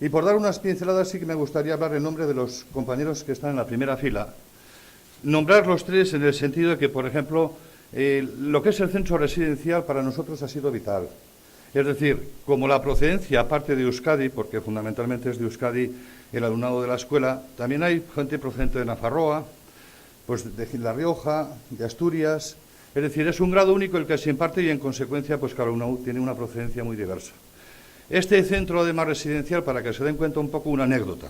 S: y por dar unas pinceladas sí que me gustaría hablar en nombre de los compañeros que están en la primera fila. Nombrar los 3 en el sentido de que, por ejemplo, lo que es el centro residencial para nosotros ha sido vital. Es decir, como la procedencia, aparte de Euskadi, porque fundamentalmente es de Euskadi el alumnado de la escuela, también hay gente procedente de Nafarroa, pues de La Rioja, de Asturias. Es decir, es un grado único el que se imparte y en consecuencia pues cada alumnado tiene una procedencia muy diversa. Este centro además residencial, para que se den cuenta un poco una anécdota.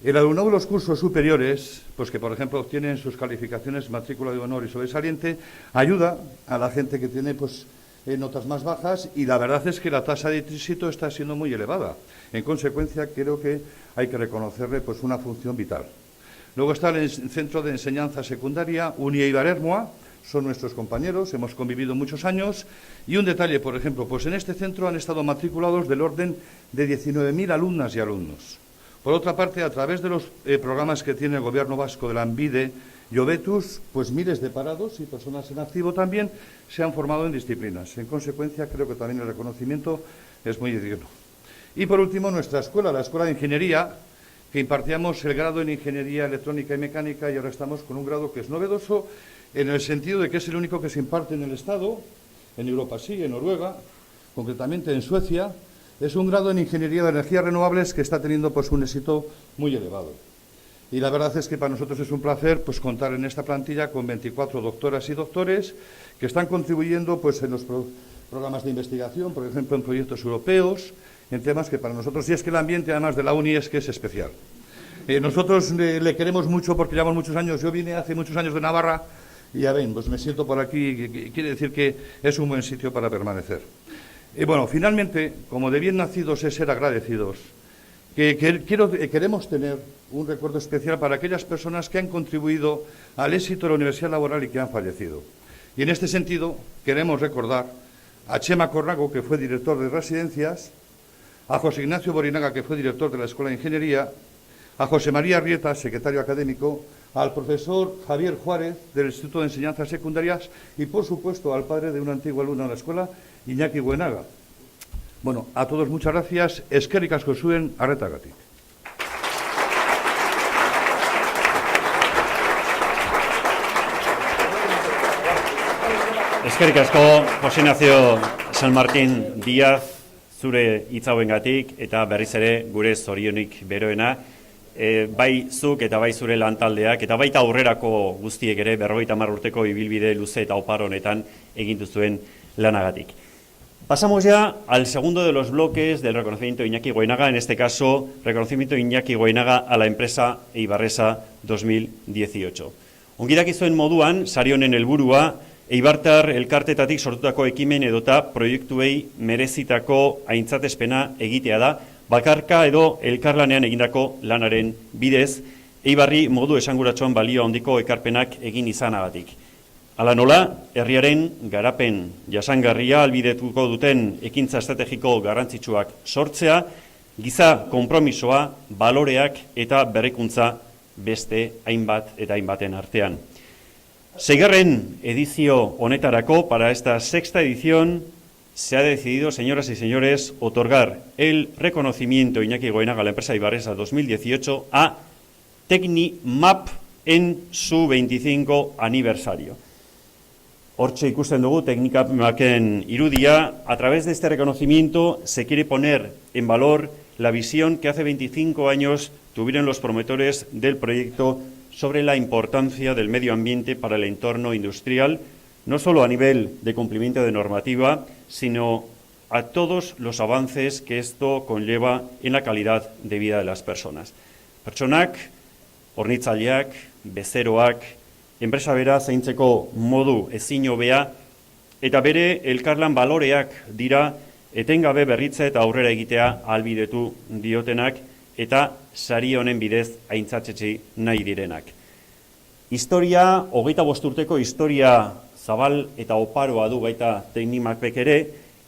S: El alumnado de los cursos superiores, pues que por ejemplo obtienen sus calificaciones matrícula de honor y sobresaliente, ayuda a la gente que tiene pues notas más bajas y la verdad es que la tasa de éxito está siendo muy elevada. En consecuencia, creo que hay que reconocerle pues una función vital. Luego está el Centro de Enseñanza Secundaria Uni Eibar Ermua, son nuestros compañeros, hemos convivido muchos años y un detalle, por ejemplo, pues en este centro han estado matriculados del orden de 19.000 alumnas y alumnos. Por otra parte, a través de los programas que tiene el Gobierno vasco de la ANVIDE y Obetus, pues miles de parados y personas en activo también se han formado en disciplinas. En consecuencia, creo que también el reconocimiento es muy digno. Y por último, nuestra escuela, la Escuela de Ingeniería, que impartíamos el grado en Ingeniería Electrónica y Mecánica y ahora estamos con un grado que es novedoso en el sentido de que es el único que se imparte en el Estado, en Europa sí, en Noruega, concretamente en Suecia. Es un grado en Ingeniería de Energías Renovables que está teniendo pues un éxito muy elevado. Y la verdad es que para nosotros es un placer pues contar en esta plantilla con 24 doctoras y doctores que están contribuyendo pues en los programas de investigación, por ejemplo en proyectos europeos, en temas que para nosotros, y es que el ambiente además de la UNI es que es especial. Nosotros le queremos mucho porque llevamos muchos años, yo vine hace muchos años de Navarra y ya ven, pues me siento por aquí, quiere decir que es un buen sitio para permanecer. Y bueno, finalmente, como de bien nacidos es ser agradecidos, queremos tener un recuerdo especial para aquellas personas que han contribuido al éxito de la Universidad Laboral y que han fallecido. Y en este sentido queremos recordar a Chema Cornago, que fue director de residencias, a José Ignacio Borinaga, que fue director de la Escuela de Ingeniería, a José María Rieta, secretario académico, al profesor Javier Juárez, del Instituto de Enseñanzas Secundarias, y por supuesto al padre de un antiguo alumno de la escuela, Iñaki Goenaga. Bueno, a todos muchas gracias. Eskerrik asko zuen arretagatik.
A: Eskerrik asko, José Ignacio San Martín Díaz, zure hitz hauengatik eta berriz ere gure zorionik beroena. Bai zuk eta bai zure lantaldeak eta baita aurrerako guztiek ere 50 urteko ibilbide luze eta opar honetan egin duzuen lanagatik. Pasamos ya al segundo de los bloques del reconocimiento de Iñaki Goenaga, en este caso, reconocimiento de Iñaki Goenaga a la empresa Eibarresa 2018. Ongidakizuen moduan, sari honen helburua, Eibartar elkartetatik sortutako ekimen edota proiektuei merezitako aintzatespena egitea da, bakarka edo elkarlanean egindako lanaren bidez, Eibarri modu esanguratsuan balio handiko ekarpenak egin izanagatik. Hala nola, herriaren garapen jasangarria albidetuko duten ekintza estrategiko garrantzitsuak sortzea, giza konpromisoa, baloreak eta berrikuntza beste hainbat eta hainbaten artean. Seigarren edizio honetarako, para esta sexta edición, se ha decidido, señoras y señores, otorgar el reconocimiento Iñaki Goenaga a la empresa Eibarresa 2018 a Tecnimap en su 25 aniversario. Hortxe ikusten dugu Tecnimapen irudia. A través de este reconocimiento se quiere poner en valor la visión que hace 25 años tuvieron los promotores del proyecto sobre la importancia del medio ambiente para el entorno industrial, no solo a nivel de cumplimiento de normativa, sino a todos los avances que esto conlleva en la calidad de vida de las personas. Pertsonak, hornitzaileak, bezeroak, enpresa bera zaintzeko modu ezin hobea eta bere elkarlan baloreak dira etengabe berritze eta aurrera egitea ahalbidetu diotenak eta sari honen bidez aintzatzetsi nahi direnak. Historia, 25 urteko historia zabal eta oparoa du baita Tecnimapek ere,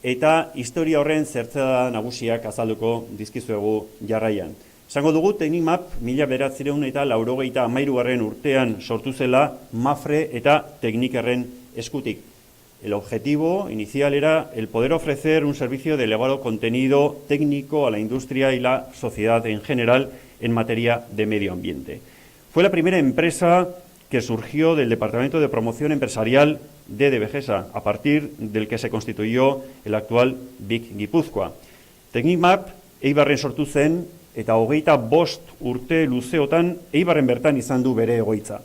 A: eta historia horren zertzada nagusiak azalduko dizkizuegu jarraian. Esango dugu Tecnimap 1993 urtean sortu zela Mafre eta Tecnikerren eskutik. El objetivo inicial era el poder ofrecer un servicio de elevado contenido técnico a la industria y la sociedad en general en materia de medio ambiente. Fue la primera empresa que surgió del Departamento de Promoción Empresarial de Devegesa, a partir del que se constituyó el actual BIC Gipuzkoa. Tecnimap Eibarren sortu zen eta 25 urte luzeotan Eibarren bertan izan du bere egoitza.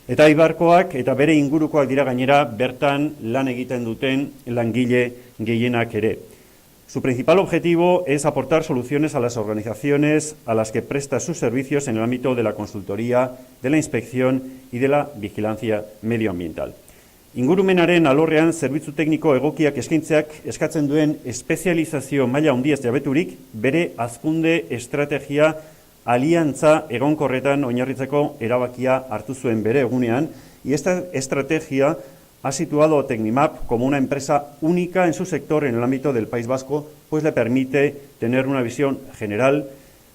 A: Eta Eibarkoak eta bere ingurukoak dira gainera bertan lan egiten duten langile gehienak ere. Su principal objetivo es aportar soluciones a las organizaciones a las que presta sus servicios en el ámbito de la consultoría, de la inspección y de la vigilancia medioambiental. Ingurumenaren alorrean zerbitzu tekniko egokiak eskaintzeak eskatzen duen espezializazio maila handiez jabeturik, bere hazkunde estrategia aliantza egonkorretan oinarritzeko erabakia hartu zuen bere egunean, y esta estrategia ha situado a Tecnimap como una empresa única en su sector en el ámbito del País Vasco, pues le permite tener una visión general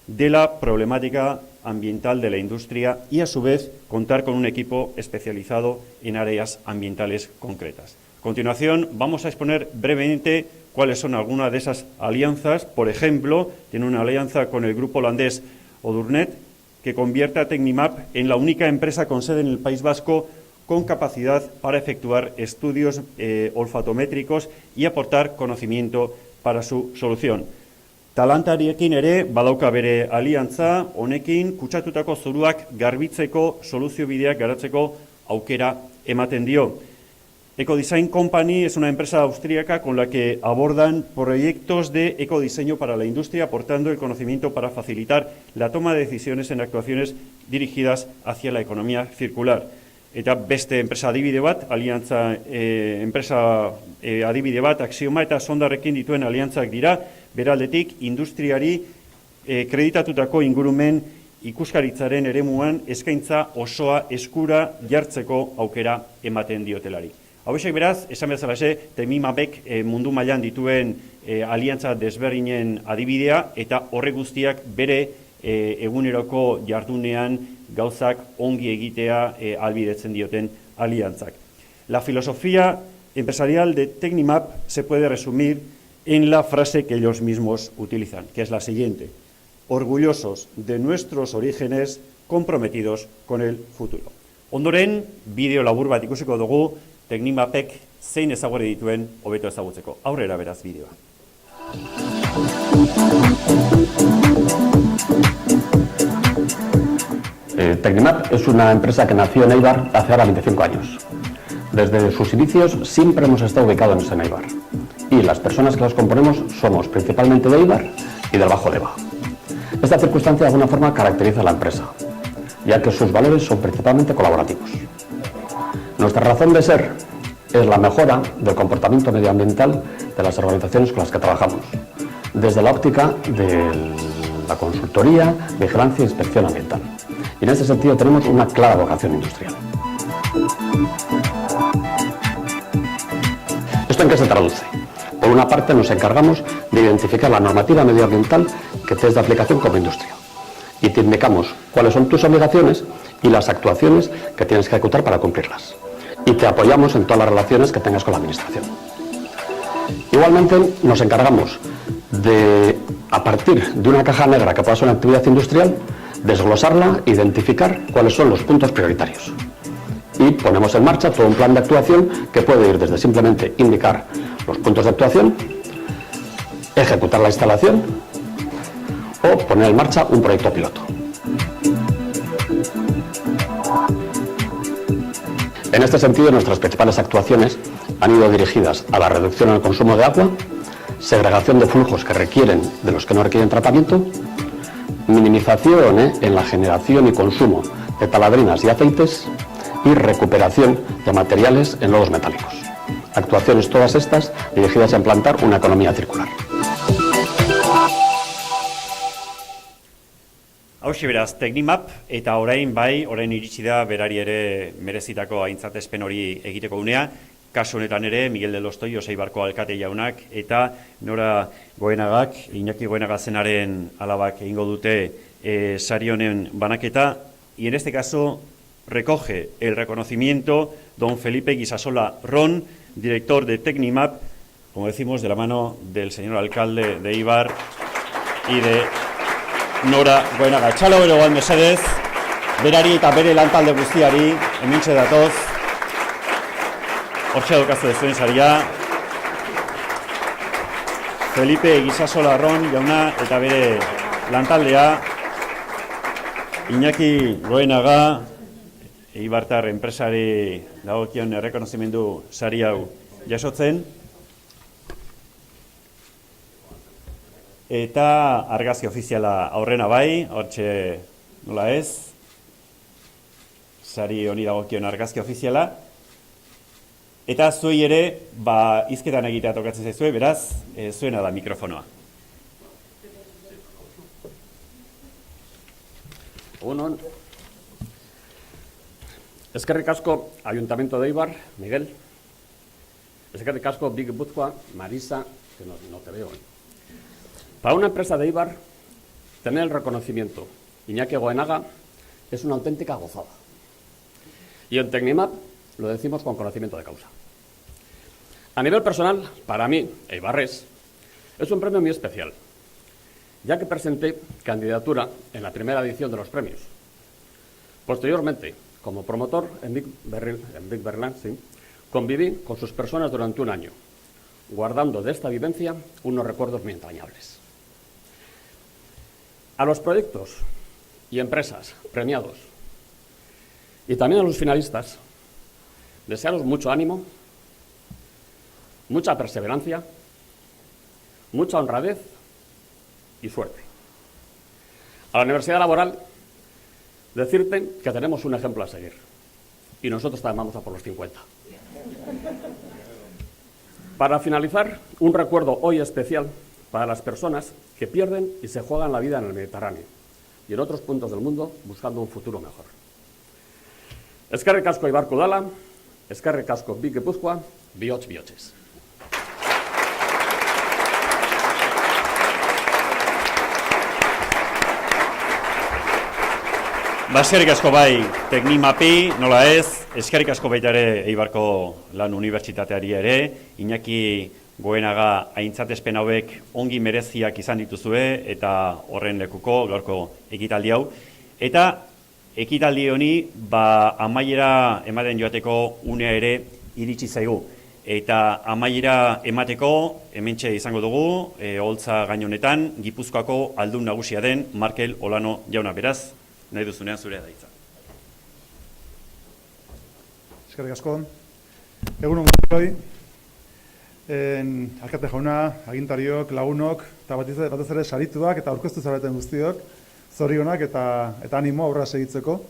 A: de la problemática ambiental de la industria y, a su vez, contar con un equipo especializado en áreas ambientales concretas. A continuación, vamos a exponer brevemente cuáles son algunas de esas alianzas. Por ejemplo, tiene una alianza con el grupo holandés Odurnet, que convierte a Tecnimap en la única empresa con sede en el País Vasco con capacidad para efectuar estudios olfatométricos y aportar conocimiento para su solución. Talantariekin ere badauka bere aliantza, honekin kutsatutako zuruak garbitzeko soluzio bideak garatzeko aukera ematen dio. Ecodesign Company es una empresa austríaca con la que abordan proyectos de ecodiseño para la industria, aportando el conocimiento para facilitar la toma de decisiones en actuaciones dirigidas hacia la economía circular. Eta beste enpresa adibide bat, aliantza enpresa adibide bat, Axioma eta Sondarrekin dituen aliantzak dira, beraldetik industriari kreditatutako ingurumen ikuskaritzaren eremuan eskaintza osoa eskura jartzeko aukera ematen diotelari. Hauexek beraz, esan bezalaxe, Tecnimapek mundu mailan dituen aliantza desberdinen adibidea eta horre guztiak bere eguneroko jardunean gauzak ongi egitea ahalbidetzen dioten aliantzak. La filosofía empresarial de Tecnimap se puede resumir en la frase que ellos mismos utilizan, que es la siguiente: orgullosos de nuestros orígenes, comprometidos con el futuro. Ondoren, bideo labur bat ikusiko dugu Tecnimapek zein ezagure dituen hobeto ezagutzeko. Aurrera beraz bideoa.
T: Tecnimap es una empresa que nació en Eibar hace ahora 25 años. Desde sus inicios siempre hemos estado ubicados en Eibar. Y y las personas que las componemos somos principalmente de Eibar y del Bajo Deba. Esta circunstancia de alguna forma caracteriza a la empresa, ya que sus valores son principalmente colaborativos. Nuestra razón de ser es la mejora del comportamiento medioambiental de las organizaciones con las que trabajamos, desde la óptica de la consultoría, vigilancia e inspección ambiental. Y en este sentido tenemos una clara vocación industrial. ¿Esto en qué se traduce? Por una parte nos encargamos de identificar la normativa medioambiental que te es de aplicación como industria y te indicamos cuáles son tus obligaciones y las actuaciones que tienes que ejecutar para cumplirlas. Y te apoyamos en todas las relaciones que tengas con la administración. Igualmente nos encargamos de, a partir de una caja negra que pueda ser una actividad industrial, desglosarla, identificar cuáles son los puntos prioritarios. Y ponemos en marcha todo un plan de actuación que puede ir desde simplemente indicar los puntos de actuación, ejecutar la instalación o poner en marcha un proyecto piloto. En este sentido, nuestras principales actuaciones han ido dirigidas a la reducción en el consumo de agua, segregación de flujos que requieren de los que no requieren tratamiento, minimización en la generación y consumo de taladrinas y aceites y recuperación de materiales en lodos metálicos. Actuaciones todas estas dirigidas a implantar una economía circular.
A: Hauxe beraz, Tecnimap, eta orain iritsi da berari ere merezitako aintzatespen hori egiteko unea, kasu honetan ere, Miguel del Ostoi, Eibarko alkate jaunak, eta Nora Goenagak, Iñaki Goenaga zenaren alabak egingo dute sari honen banaketa, y en este caso recoge el reconocimiento don Felipe Guisasola Ron, director de Tecnimap, como decimos, de la mano del señor alcalde de Eibar y de Nora Goenaga. Txalo beroan mesedez, berari eta bere lantalde guztiari, hementxe datoz, hortxe daukazu dezuen saria, Felipe Guisasola Ron jauna eta bere lantaldea, Iñaki Goenaga, Eibartar enpresari dagokion errekonozimendu sari hau jasotzen, eta argazki ofiziala aurrena bai, hortxe nola ez, sari honi dagokion argazki ofiziala, eta zuei ere, hizketan egitea tokatzen zaizue, beraz, zuena da mikrofonoa.
U: Egunon. Eskerrik asko Ayuntamiento de Eibar, Miguel. Eskerrik asko Big Gipuzkoa, Marisa, que no te veo. Para una empresa de Eibar, tener el reconocimiento Iñaki Goenaga es una auténtica gozada. Y en Tecnimap lo decimos con conocimiento de causa. A nivel personal, para mí, eibarres, es un premio muy especial, ya que presenté candidatura en la primera edición de los premios. Posteriormente, como promotor en Big Berlin, conviví con sus personas durante un año, guardando de esta vivencia unos recuerdos muy entrañables. A los proyectos y empresas premiados, y también a los finalistas, desearos mucho ánimo, mucha perseverancia, mucha honradez y suerte. A la Universidad Laboral, decirte que tenemos un ejemplo a seguir, y nosotros también vamos a por los 50. Para finalizar, un recuerdo hoy especial para las personas que pierden y se juegan la vida en el Mediterráneo y en otros puntos del mundo buscando un futuro mejor. Eskerrik asko Eibarko Udala, eskerrik asko Big Gipuzkoa, bihotz bihotzez.
A: Eskerrik asko bai Tecnimapi, nola ez, eskerrik asko baita ere Eibarko Lan Unibertsitateari ere, Iñaki Goenaga aintzatespen hauek ongi mereziak izan dituzue eta horren lekuko gaurko ekitaldi hau. Eta ekitaldi honi amaiera ematen joateko unea ere iritsi zaigu. Eta amaiera emateko hementxe izango dugu, Oholtza gainonetan, Gipuzkoako aldun nagusia den Markel Olano jauna, beraz, nahi duzunean zurea da hitza.
V: Eskerrik asko. Egun on guztioi.
B: alkate jauna, agintariok, lagunok, eta batez ere sarituak eta aurkeztu zareten guztiok, zorionak eta animo aurra segitzeko.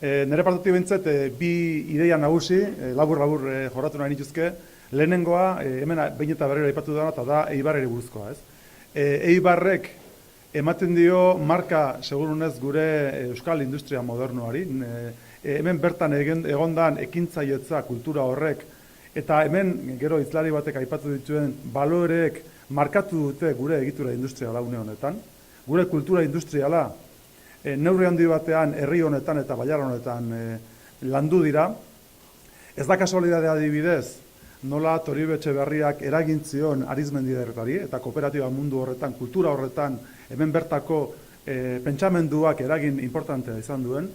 B: Nire partetik behintzat, bi ideia nagusi, labur jorratu nahi nituzke. Lehenengoa, hemen behin eta berriro aipatu dena, eta da Eibarreri buruzkoa, ez? Eibarrek ematen dio marka segurunez gure euskal industria modernoari. Hemen bertan egondan ekintzailetza kultura horrek, eta hemen gero hizlari batek aipatu dituen baloreek markatu dute gure egitura industriala une honetan. Gure kultura industriala neurri handi batean herri honetan eta bailar honetan landu dira. Ez da kasualidadea adibidez, nola Toribio Etxeberriak eragin zion Arizmendiarrari eta kooperatiba mundu horretan, kultura horretan, hemen bertako pentsamenduak eragin importantea izan duen.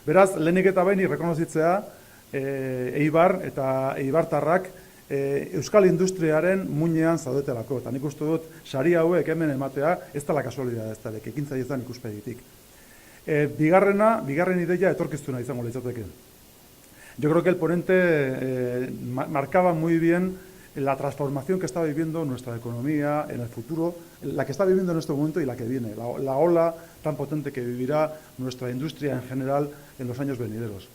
B: Beraz, lehenik eta behin rekonozitzea Eibar eta Eibartarrak euskal industriaren muinean zaudetelako. Eta nik uste dut, sari hauek hemen ematea, ez dela kasualidadea ez da, ekintzailetzan ikuspegitik. Bigarren ideia etorkizuna izango litzateke. Yo creo que el ponente marcaba muy bien la transformación que está viviendo nuestra economía en el futuro, la que está viviendo en este momento y la que viene, la ola tan potente que vivirá nuestra industria en general en los años venideros.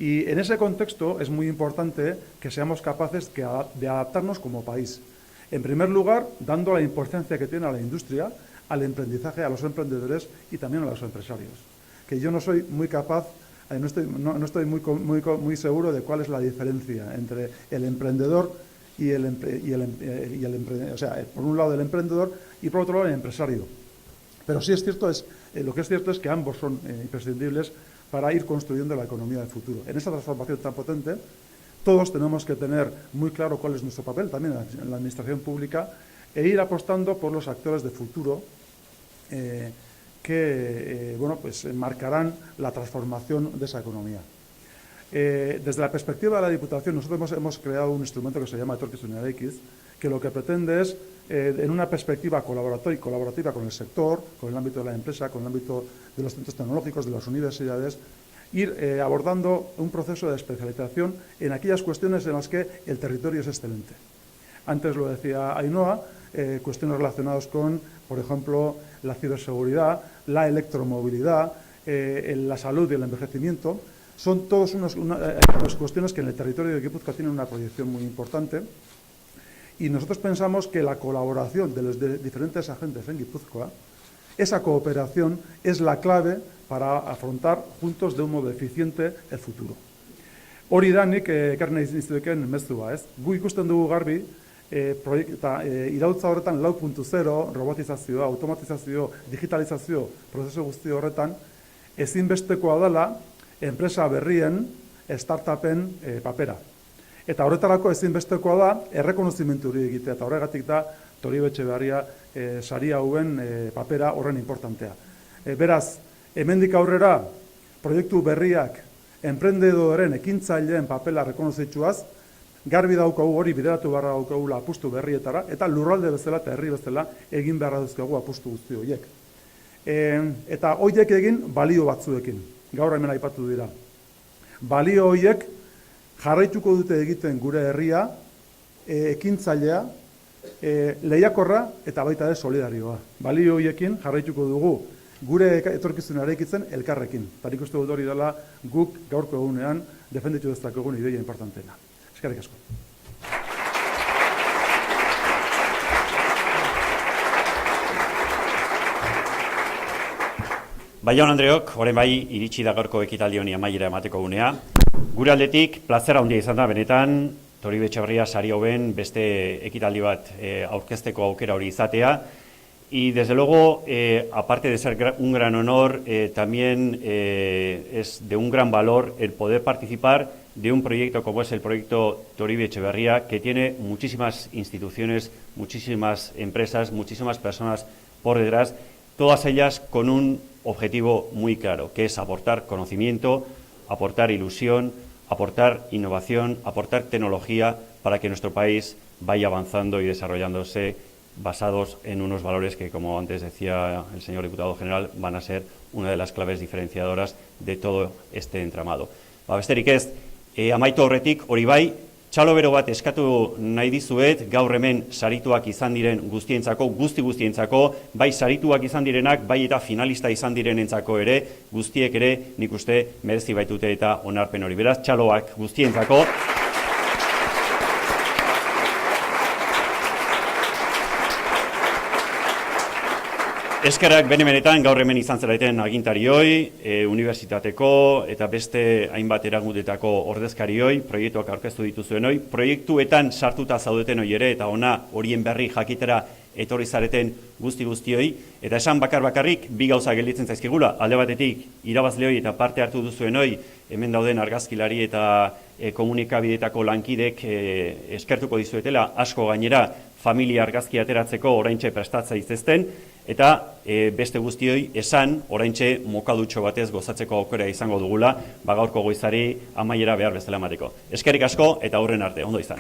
B: Y en ese contexto es muy importante que seamos capaces de adaptarnos como país. En primer lugar, dando la importancia que tiene a la industria, al emprendizaje, a los emprendedores y también a los empresarios. Que yo no soy muy capaz, no estoy muy seguro de cuál es la diferencia entre el emprendedor o sea, por un lado el emprendedor y por otro lado el empresario. Pero sí es cierto, lo que es cierto es que ambos son imprescindibles para ir construyendo la economía del futuro. En esta transformación tan potente, todos tenemos que tener muy claro cuál es nuestro papel, también en la administración pública, e ir apostando por los actores de futuro que marcarán la transformación de esa economía. Desde la perspectiva de la Diputación, nosotros hemos creado un instrumento que se llama Etorkizunera X, que lo que pretende es, en una perspectiva colaborativa con el sector, con el ámbito de la empresa, con el ámbito de los centros tecnológicos, de las universidades, ir abordando un proceso de especialización en aquellas cuestiones en las que el territorio es excelente. Antes lo decía Ainhoa, cuestiones relacionadas con, por ejemplo, la ciberseguridad, la electromovilidad, la salud y el envejecimiento. Son todas unas cuestiones que en el territorio de Guipúzcoa tienen una proyección muy importante y nosotros pensamos que la colaboración de los diferentes agentes en Guipúzcoa, esa cooperación es la clave para afrontar juntos de un modo eficiente el futuro. Hori da nik ekarri nahi izteken mezua, ez? Gu ikusten dugu garbi, iraultza horretan 4.0, robotizazioa, automatizazio, digitalizazio, prozesu guzti horretan, ezinbestekoa dela enpresa berrien, startupen papera. Eta horretarako ezinbestekoa da errekonozimentu hori egitea, eta horregatik da Toribio Etxeberria sari hauen papera horren importantea. Beraz, hemendik aurrera, proiektu berriak, enprendedoren ekintzaileen papela rekonozitzuaz, garbi daukagu hori bideratu beharra daukagula apustu berrietara, eta lurralde bezala eta herri bezala egin beharra dauzkagu apustu guzti horiek. Eta horiek egin balio batzuekin, gaur hemen aipatu dira. Balio horiek jarraituko dute egiten gure herria, ekintzailea, lehiakorra eta baita ere solidarioa. Balio horiekin jarraituko dugu gure etorkizuna eraikitzen elkarrekin. Eta nik uste dut hori dela guk gaurko egunean defenditu dezakegun ideia importanteena. Eskerrik asko.
A: Bai, Jaun Andreok, orain bai iritsi da gaurko ekitaldi honi amaiera emateko gunea. Gure aldetik, plazera handia izan da benetan, Toribio Etxeberria sari hauen beste ekitaldi bat aurkezteko aukera hori izatea. Y desde luego, aparte de ser un gran honor, también es de un gran valor el poder participar de un proyecto como es el proyecto Toribio Etxeberria, que tiene muchísimas instituciones, muchísimas empresas, muchísimas personas por detrás, todas ellas con un objetivo muy claro, que es aportar conocimiento, aportar ilusión, aportar innovación, aportar tecnología para que nuestro país vaya avanzando y desarrollándose basados en unos valores que, como antes decía el señor diputado general, van a ser una de las claves diferenciadoras de todo este entramado. Besterik ez, amaitu horretik, hori bai, Txalo bero bat eskatu nahi dizuet, gaur hemen sarituak izan diren guztientzako, guztientzako, bai sarituak izan direnak, bai eta finalista izan direnentzako ere, guztiek ere nik uste merezi baitute eta onarpen hori. Beraz, txaloak guztientzako. Eskerrak benetan gaur hemen izan zeraten agintarioi, unibertsitateko eta beste hainbat erakundeetako ordezkarioi, proiektuak aurkeztu dituzuenoi, proiektuetan sartuta zaudeten hori ere eta ona horien berri jakitera etorri zareten guztioi, eta esan bakarrik bi gauza gelditzen zaizkigula, alde batetik irabazleoi eta parte hartu duzuenoi, hemen dauden argazkilari eta komunikabideetako lankidek eskertuko dizuetela, asko gainera familia argazki ateratzeko oraintxe prestatza iztesten, eta beste guztioi esan oraintxe mokadutxo batez gozatzeko aukera izango dugula, gaurko goizari amaiera behar bezala emateko. Eskerrik asko eta aurren arte, ondo izan.